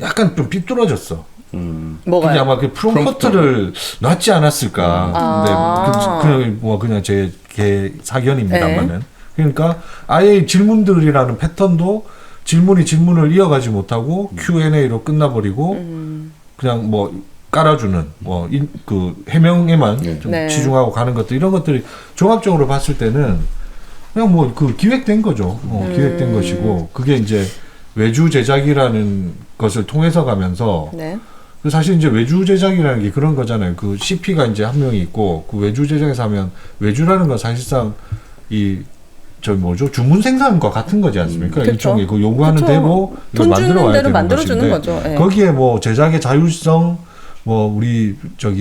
S4: 약간 좀 삐뚤어졌어. 그게
S1: 뭐가요?
S4: 아마 그 프롬프트를 놨지 않았을까. 근데 그냥 제 사견입니다만은.
S1: 네.
S4: 그러니까 아예 질문들이라는 패턴도 질문을 이어가지 못하고 Q&A로 끝나버리고 그냥 뭐 깔아주는 그 해명에만 좀
S1: 네.
S4: 치중하고 가는 것들 이런 것들이 종합적으로 봤을 때는 그냥 뭐 그 기획된 거죠. 기획된 것이고 그게 이제 외주 제작이라는 것을 통해서 가면서
S1: 네.
S4: 사실 이제 외주 제작이라는 게 그런 거잖아요. 그 CP가 이제 한 명이 있고 그 외주 제작에서 하면 외주라는 건 사실상 주문 생산과 같은 거지 않습니까?
S1: 그쵸.
S4: 일종의 그 요구하는
S1: 그쵸.
S4: 대로
S1: 돈
S4: 만들어
S1: 주는
S4: 와야
S1: 대로
S4: 되는
S1: 만들어주는
S4: 것인데
S1: 거죠. 예.
S4: 거기에 뭐 제작의 자율성, 뭐 우리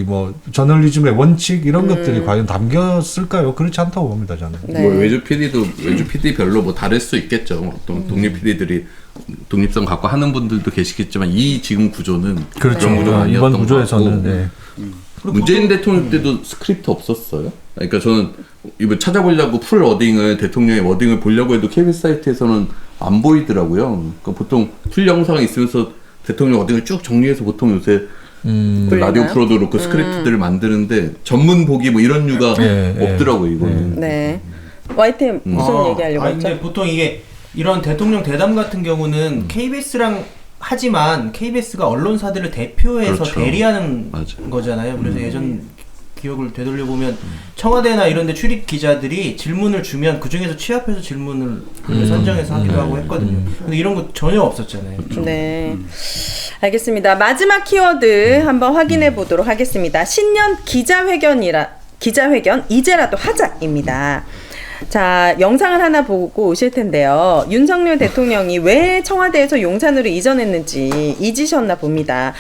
S4: 뭐 저널리즘의 원칙 이런 것들이 과연 담겼을까요? 그렇지 않다고 봅니다 저는.
S1: 네.
S3: 뭐 외주 PD별로 뭐 다를 수 있겠죠. 어떤 독립 PD들이 독립성 갖고 하는 분들도 계시겠지만 이 지금 구조는
S4: 그렇죠.
S3: 그런 구조가 아니었던
S4: 이번
S3: 것
S4: 구조에서는
S3: 같고.
S4: 네.
S3: 문재인 대통령 때도 스크립트 없었어요. 그러니까 저는 이거 찾아보려고 풀 워딩을 대통령의 워딩을 보려고 해도 KBS 사이트에서는 안 보이더라고요. 그러니까 보통 풀 영상이 있으면서 대통령 워딩을 쭉 정리해서 보통 요새 라디오
S1: 불리나요?
S3: 프로도 그렇고 스크립트들을 만드는데 전문 보기 뭐 이런 류가 없더라고요 이거는.
S1: 네. YTM 무슨 얘기하려고 했죠?
S6: 근데 보통 이게 이런 대통령 대담 같은 경우는 KBS랑 하지만 KBS가 언론사들을 대표해서
S3: 그렇죠.
S6: 대리하는
S3: 맞아요.
S6: 거잖아요. 그래서 예전 기억을 되돌려 보면 청와대나 이런데 출입 기자들이 질문을 주면 그 중에서 취합해서 질문을 선정해서 하기도 하고 했거든요. 근데 이런 거 전혀 없었잖아요.
S1: 네. 알겠습니다. 마지막 키워드 한번 확인해 보도록 하겠습니다. 신년 기자회견 이제라도 하자입니다. 자, 영상을 하나 보고 오실 텐데요. 윤석열 대통령이 왜 청와대에서 용산으로 이전했는지 잊으셨나 봅니다.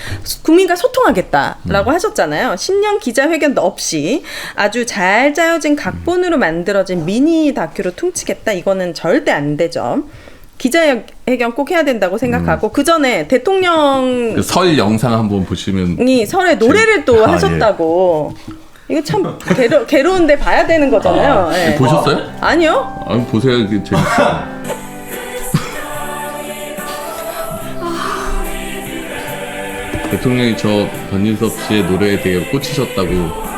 S1: 국민과 소통하겠다라고 하셨잖아요. 신년 기자회견도 없이 아주 잘 짜여진 각본으로 만들어진 미니 다큐로 퉁치겠다. 이거는 절대 안 되죠. 기자회견 꼭 해야 된다고 생각하고 그 전에 대통령이
S3: 그설 영상 한번 보시면
S1: 설에 노래를 또
S3: 아,
S1: 하셨다고. 이거 참 괴로운데 봐야 되는 거잖아요. 예.
S3: 보셨어요?
S1: 아니요.
S3: 아 보세요, 이게 재밌어요. 대통령이 저 변인섭 씨의 노래에 되게 꽂히셨다고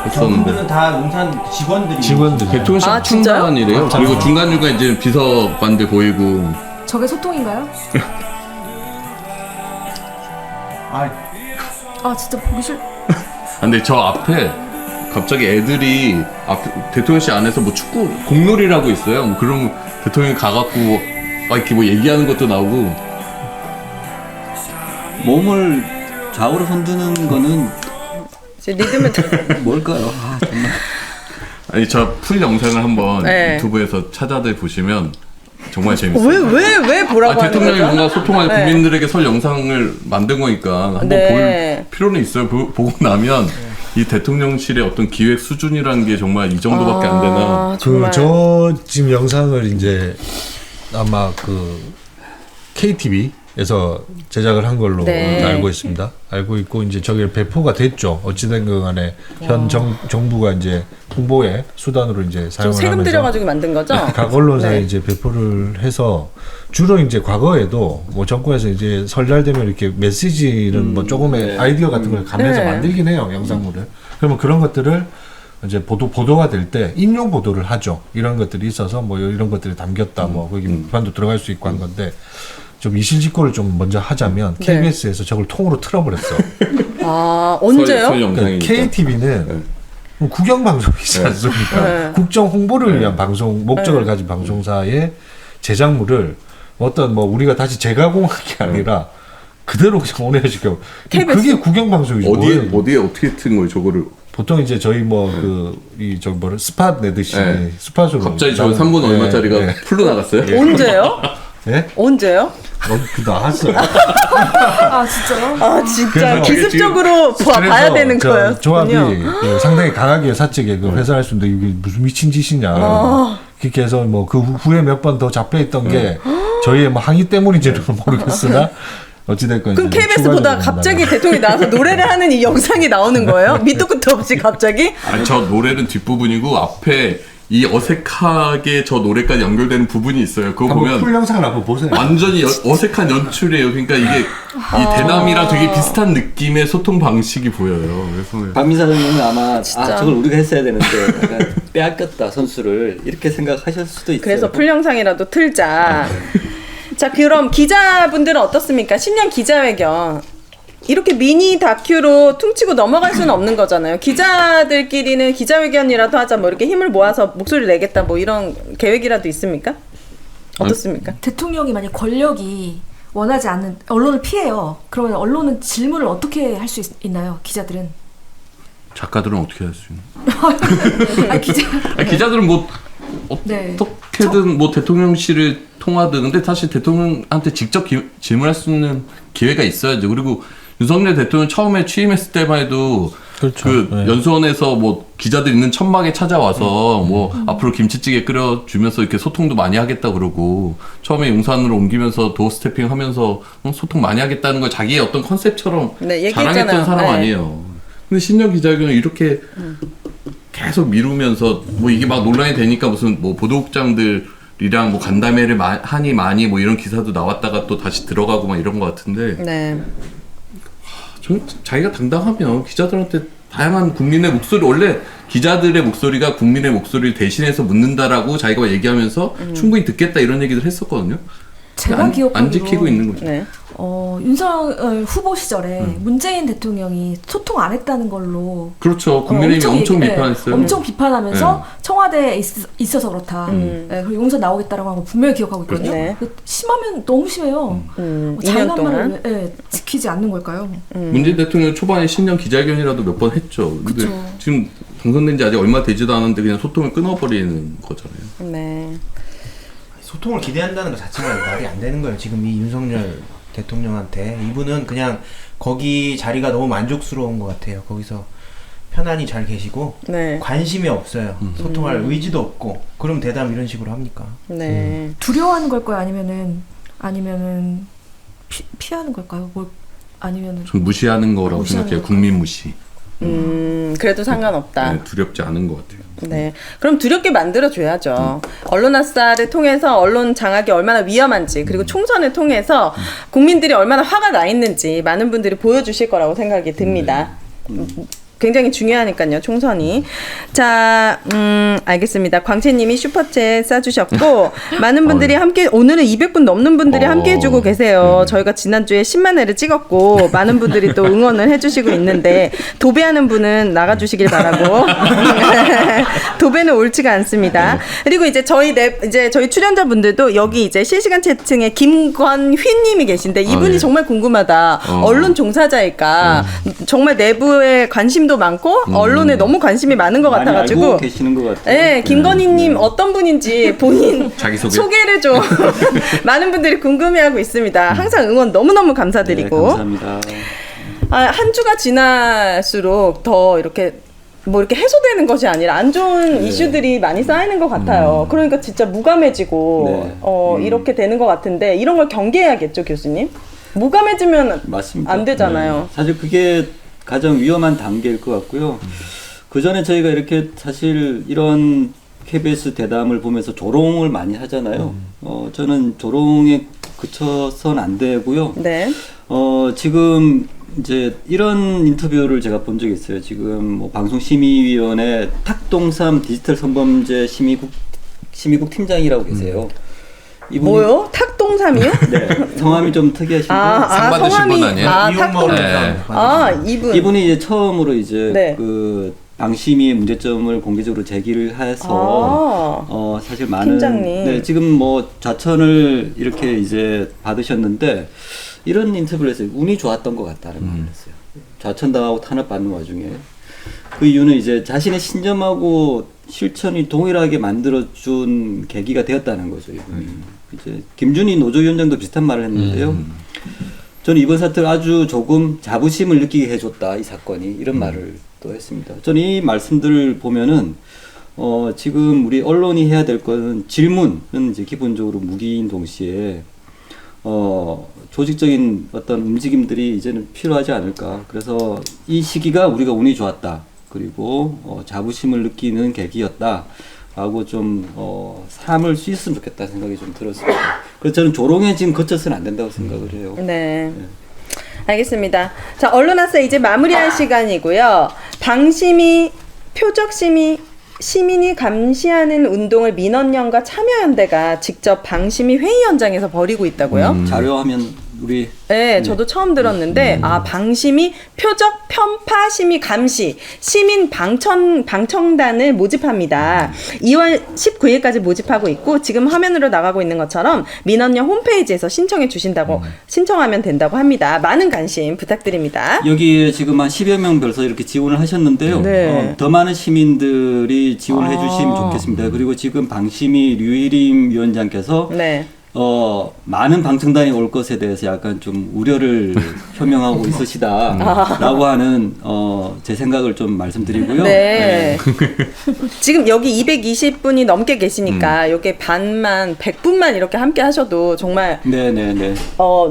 S3: 했었는데
S6: 저분들은 다 용산 직원들이.
S3: 대통령실
S1: 아, 진짜요?
S3: 충당원이래요. 그리고 중간중간 이제 비서관들 보이고
S5: 저게 소통인가요? 아 진짜 보기 싫.
S3: 근데 저 앞에 갑자기 애들이 대통령실 안에서 뭐 축구 공놀이를 하고 있어요. 뭐 그럼 대통령이 가갖고 막 이렇게 뭐 얘기하는 것도 나오고.
S2: 몸을 좌우로 흔드는 거는
S1: 이제 리듬을
S2: 뭘까요? 아, 정말.
S3: 아니 저 풀 영상을 한번
S1: 네.
S3: 유튜브에서 찾아들 보시면 정말 재밌어요.
S1: 왜 보라고 하는
S3: 대통령이
S1: 거죠?
S3: 뭔가 소통할
S1: 네.
S3: 국민들에게 설 영상을 만든 거니까 한번
S1: 네.
S3: 볼 필요는 있어요. 보고 나면 이 대통령실의 어떤 기획 수준이라는 게 정말 이 정도밖에 안 되나.
S1: 정말.
S4: 저 지금 영상을 이제 아마 그 KTV에서 제작을 한 걸로
S1: 네.
S4: 알고 있습니다. 알고 있고 이제 저게 배포가 됐죠. 어찌된 그 간에 현 정부가 이제 홍보의 수단으로 이제
S1: 좀
S4: 사용을
S1: 세금
S4: 하면서
S1: 들여가지고 만든 거죠?
S4: 각 언론사에
S1: 네.
S4: 이제 배포를 해서 주로 이제 과거에도 뭐 정권에서 이제 설날 되면 이렇게 메시지는 뭐 조금의 아이디어 같은 걸 가면서
S1: 네.
S4: 만들긴 해요, 영상물을. 그러면 그런 것들을 이제 보도가 될 때 인용 보도를 하죠. 이런 것들이 있어서 뭐 이런 것들이 담겼다. 뭐 거기 비판도 들어갈 수 있고 한 건데 좀 이실직고를 좀 먼저 하자면
S1: 네.
S4: KBS에서 저걸 통으로 틀어버렸어.
S1: 아, 언제요?
S3: 설 영상이니까.
S4: KTV는 국영 방송이지 않습니까?
S1: 네.
S4: 국정 홍보를 위한 방송 목적을 가진 방송사의 제작물을 어떤 뭐 우리가 다시 재가공한 게 아니라 그대로 그냥 오내주고
S1: KBS?
S4: 그게 국영 방송이죠.
S3: 어디에 어떻게 튼 거예요, 저거를?
S4: 보통 이제 저희 뭐 스팟 내듯이
S3: 네.
S4: 스팟으로
S3: 갑자기 저
S4: 나오는-
S3: 3분
S4: 예,
S3: 얼마짜리가
S4: 예.
S3: 풀로 나갔어요?
S1: 언제요?
S4: 예?
S1: 언제요?
S4: 그 나왔어요.
S5: 아 진짜요?
S1: 아, 진짜
S4: 그래서
S1: 기습적으로 봐야 되는
S4: 저
S1: 거였군요.
S4: 조합이 상당히 강하게 사측에 그 회선할 수 있는데 이게 무슨 미친 짓이냐. 그렇게 해서 뭐 그 후에 몇 번 더 잡혀있던 게 저희의 뭐 항의 때문인지는 모르겠으나 어찌됐건
S1: 그럼
S4: 이제
S1: KBS 보다
S4: 추가적으로
S1: 갑자기
S4: 나가요.
S1: 대통령이 나와서 노래를 하는 이 영상이 나오는 거예요? 밑도 끝도 없이 갑자기?
S3: 아니, 저 노래는 뒷부분이고 앞에 이 어색하게 저 노래까지 연결되는 부분이 있어요. 그거
S4: 한번
S3: 보면
S4: 풀 영상을 한번 보세요.
S3: 완전히 어색한 연출이에요. 그러니까 이게 이 대남이랑 되게 비슷한 느낌의 소통 방식이 보여요. 그래서
S2: 박민사님은 아마 저걸 우리가 했어야 되는데 약간 빼앗겼다 선수를 이렇게 생각하실 수도 있어요.
S1: 그래서 풀 영상이라도 틀자. 자, 그럼 기자분들은 어떻습니까? 신년 기자회견. 이렇게 미니 다큐로 퉁치고 넘어갈 수는 없는 거잖아요. 기자들끼리는 기자회견이라도 하자, 뭐 이렇게 힘을 모아서 목소리를 내겠다, 뭐 이런 계획이라도 있습니까? 어떻습니까?
S5: 대통령이 만약 권력이 원하지 않는 언론을 피해요. 그러면 언론은 질문을 어떻게 할 수 있나요? 기자들은?
S3: 작가들은 어떻게 할 수 있나?
S5: 아 기자.
S3: 기자들은 뭐
S5: 네.
S3: 어떻게든 뭐 대통령실을 통하든 근데 사실 대통령한테 직접 질문할 수 있는 기회가 있어야죠. 그리고 윤석열 대통령 처음에 취임했을 때만 해도
S4: 그렇죠.
S3: 그
S4: 네.
S3: 연수원에서 뭐 기자들 있는 천막에 찾아와서 뭐 앞으로 김치찌개 끓여주면서 이렇게 소통도 많이 하겠다 그러고 처음에 용산으로 옮기면서 도어 스태핑 하면서 소통 많이 하겠다는 걸 자기의 어떤 컨셉처럼
S1: 네, 얘기했잖아요.
S3: 자랑했던 사람
S1: 네.
S3: 아니에요. 근데 신년 기자회견을 이렇게 계속 미루면서 뭐 이게 막 논란이 되니까 무슨 뭐 보도국장들이랑 뭐 간담회를 하니 많이 뭐 이런 기사도 나왔다가 또 다시 들어가고 막 이런 것 같은데
S1: 네.
S3: 자기가 당당하면 기자들한테 다양한 국민의 목소리 원래 기자들의 목소리가 국민의 목소리를 대신해서 묻는다라고 자기가 얘기하면서 충분히 듣겠다 이런 얘기를 했었거든요.
S5: 제가 기억하기로
S3: 안 지키고 있는 거죠.
S1: 네.
S5: 윤석열 후보 시절에 문재인 대통령이 소통 안 했다는 걸로
S3: 그렇죠. 국민의힘이 엄청
S5: 얘기-
S3: 비판했어요.
S5: 엄청 비판하면서 청와대에 있어서 그렇다. 그리고 용산 나오겠다라고 하고 분명히 기억하고 있거든요.
S1: 네.
S5: 심하면 너무 심해요.
S1: 2년
S5: 자기가 한
S1: 동안.
S5: 말을 왜, 지키지 않는 걸까요?
S3: 문재인 대통령 초반에 신년 기자회견이라도 몇 번 했죠. 근데
S5: 그쵸.
S3: 지금 당선된 지 아직 얼마 되지도 않았는데 그냥 소통을 끊어버리는 거잖아요.
S1: 네.
S6: 소통을 기대한다는 것 자체가 말이 안 되는 거예요. 지금 이 윤석열 대통령한테 이분은 그냥 거기 자리가 너무 만족스러운 것 같아요. 거기서 편안히 잘 계시고
S1: 네.
S6: 관심이 없어요. 소통할 의지도 없고 그럼 대담 이런 식으로 합니까?
S1: 네.
S5: 두려워하는 걸까요? 아니면은 피하는 걸까요? 뭘 아니면은
S3: 전 무시하는 거라고
S5: 무시하는
S3: 생각해요.
S5: 거.
S3: 국민 무시.
S1: 그래도 상관없다.
S3: 네, 두렵지 않은 것 같아요.
S1: 네. 그럼 두렵게 만들어줘야죠. 언론아싸를 통해서 언론 장악이 얼마나 위험한지, 그리고 총선을 통해서 국민들이 얼마나 화가 나 있는지 많은 분들이 보여주실 거라고 생각이 듭니다. 굉장히 중요하니까요, 총선이. 자, 알겠습니다. 광채님이 슈퍼챗 싸주셨고, 많은 분들이 함께, 오늘은 200분 넘는 분들이 함께 해주고 계세요. 저희가 지난주에 10만 회를 찍었고, 많은 분들이 또 응원을 해주시고 있는데, 도배하는 분은 나가주시길 바라고. 도배는 옳지가 않습니다. 그리고 이제 저희 출연자분들도 여기 이제 실시간 채팅에 김권휘님이 계신데, 이분이
S3: 예.
S1: 정말 궁금하다. 언론 종사자일까? 정말 내부에 관심도 많고 언론에 너무 관심이 많은 것
S2: 많이
S1: 같아가지고.
S2: 알고 계시는 것 같아요.
S1: 네, 김건희님 어떤 분인지 본인
S3: 자기소개?
S1: 소개를 좀 많은 분들이 궁금해하고 있습니다. 항상 응원 너무너무 감사드리고.
S2: 네, 감사합니다.
S1: 한 주가 지날수록 더 이렇게 뭐 이렇게 해소되는 것이 아니라 안 좋은 이슈들이 많이 쌓이는 것 같아요. 그러니까 진짜 무감해지고
S2: 네.
S1: 이렇게 되는 것 같은데 이런 걸 경계해야겠죠, 교수님? 무감해지면
S2: 맞습니다.
S1: 안 되잖아요.
S2: 네. 사실 그게 가장 위험한 단계일 것 같고요. 그 전에 저희가 이렇게 사실 이런 KBS 대담을 보면서 조롱을 많이 하잖아요. 저는 조롱에 그쳐서는 안 되고요.
S1: 네.
S2: 지금 이제 이런 인터뷰를 제가 본 적이 있어요. 지금 뭐 방송심의위원회 탁동삼 디지털 성범죄 심의국 팀장이라고 계세요. 이분이
S1: 뭐요? 탁동삼이요?
S2: 네, 성함이 좀 특이하신데
S3: 상 받으신 분 아니에요?
S1: 탁동.
S3: 네.
S1: 이분이
S2: 이제 처음으로 이제
S1: 네.
S2: 그 방심위의 문제점을 공개적으로 제기를 해서 사실 많은
S1: 팀장님.
S2: 네, 지금 뭐 좌천을 이렇게 이제 받으셨는데 이런 인터뷰를 했어요. 운이 좋았던 것 같다는 말을 했어요. 좌천당하고 탄압받는 와중에 그 이유는 이제 자신의 신념하고 실천이 동일하게 만들어준 계기가 되었다는 거죠. 이분이. 이제 김준희 노조위원장도 비슷한 말을 했는데요. 저는 이번 사태를 아주 조금 자부심을 느끼게 해줬다, 이 사건이. 이런 말을 또 했습니다. 저는 이 말씀들을 보면은 지금 우리 언론이 해야 될 거는 질문은 이제 기본적으로 무기인 동시에 조직적인 어떤 움직임들이 이제는 필요하지 않을까. 그래서 이 시기가 우리가 운이 좋았다. 그리고 자부심을 느끼는 계기였다. 라고 좀 삶을 쉬었으면 좋겠다 생각이 좀 들었습니다. 그래서 저는 조롱에 지금 거쳐서는 안 된다고 생각을 해요.
S1: 네. 알겠습니다. 자, 언론화세 이제 마무리할 시간이고요. 방심위, 표적심의, 시민이 감시하는 운동을 민원연과 참여연대가 직접 방심위 회의 현장에서 벌이고 있다고요?
S2: 자료화면 우리
S1: 네, 저도 처음 들었는데 방심위, 표적, 편파, 심의, 감시, 시민 방청단을 모집합니다. 2월 19일까지 모집하고 있고 지금 화면으로 나가고 있는 것처럼 민원연 홈페이지에서 신청해 주신다고 신청하면 된다고 합니다. 많은 관심 부탁드립니다.
S2: 여기에 지금 한 10여 명 벌써 이렇게 지원을 하셨는데요.
S1: 네.
S2: 더 많은 시민들이 지원을 해주시면 좋겠습니다. 그리고 지금 방심위 류일임 위원장께서
S1: 네.
S2: 많은 방청단이 올 것에 대해서 약간 좀 우려를 표명하고 있으시다라고 하는 제 생각을 좀 말씀드리고요.
S1: 네. 지금 여기 220분이 넘게 계시니까 여기 반만 100분만 이렇게 함께 하셔도 정말
S2: 네네네.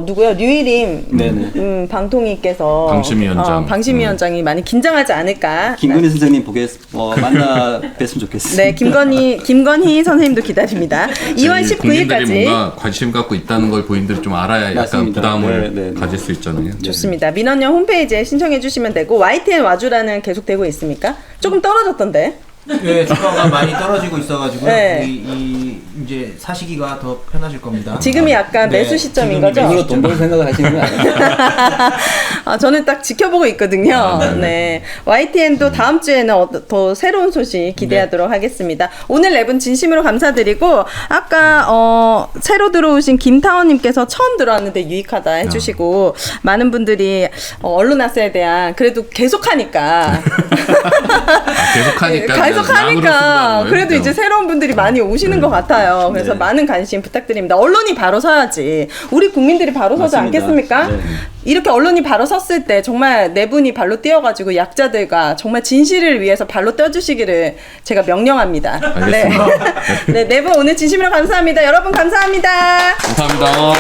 S1: 누구요? 류일임
S2: 네네.
S1: 방통위께서
S3: 방심위원장.
S1: 방심위원장이 많이 긴장하지 않을까.
S2: 김건희 선생님 만나 뵀으면 좋겠습니다.
S1: 네, 김건희 선생님도 기다립니다. 2월
S3: 국민들이
S1: 19일까지.
S3: 뭔가 관심 갖고 있다는 걸 본인들이 좀 알아야 약간
S2: 맞습니다.
S3: 부담을
S2: 네.
S3: 가질 수 있잖아요.
S1: 좋습니다. 민원연 홈페이지에 신청해 주시면 되고 YTN 와주라는 계속 되고 있습니까? 조금 떨어졌던데.
S6: 네, 주가가 많이 떨어지고 있어가지고
S1: 네.
S6: 이제 사시기가 더 편하실 겁니다.
S1: 지금이 약간
S6: 네,
S1: 매수 시점인
S6: 지금이
S1: 거죠?
S2: 일부러 돈 벌 생각을 하시는 건 아니에요.
S1: 저는 딱 지켜보고 있거든요. 네. YTN도 다음 주에는 더 새로운 소식 기대하도록 하겠습니다. 오늘 랩은 진심으로 감사드리고, 아까, 새로 들어오신 김타원님께서 처음 들어왔는데 유익하다 해주시고, 많은 분들이, 언론화세에 대한, 그래도 계속하니까. 계속하니까. 그래도 이제 새로운 분들이 많이 오시는 것 같아요. 그래서 많은 관심 부탁드립니다. 언론이 바로 서야지. 우리 국민들이 바로 서지
S2: 맞습니다.
S1: 않겠습니까?
S2: 네.
S1: 이렇게 언론이 바로 섰을 때 정말 네 분이 발로 뛰어가지고 약자들과 정말 진실을 위해서 발로 뛰어주시기를 제가 명령합니다.
S3: 알겠습니다.
S1: 네, 네 분 오늘 진심으로 감사합니다. 여러분 감사합니다.
S3: 감사합니다.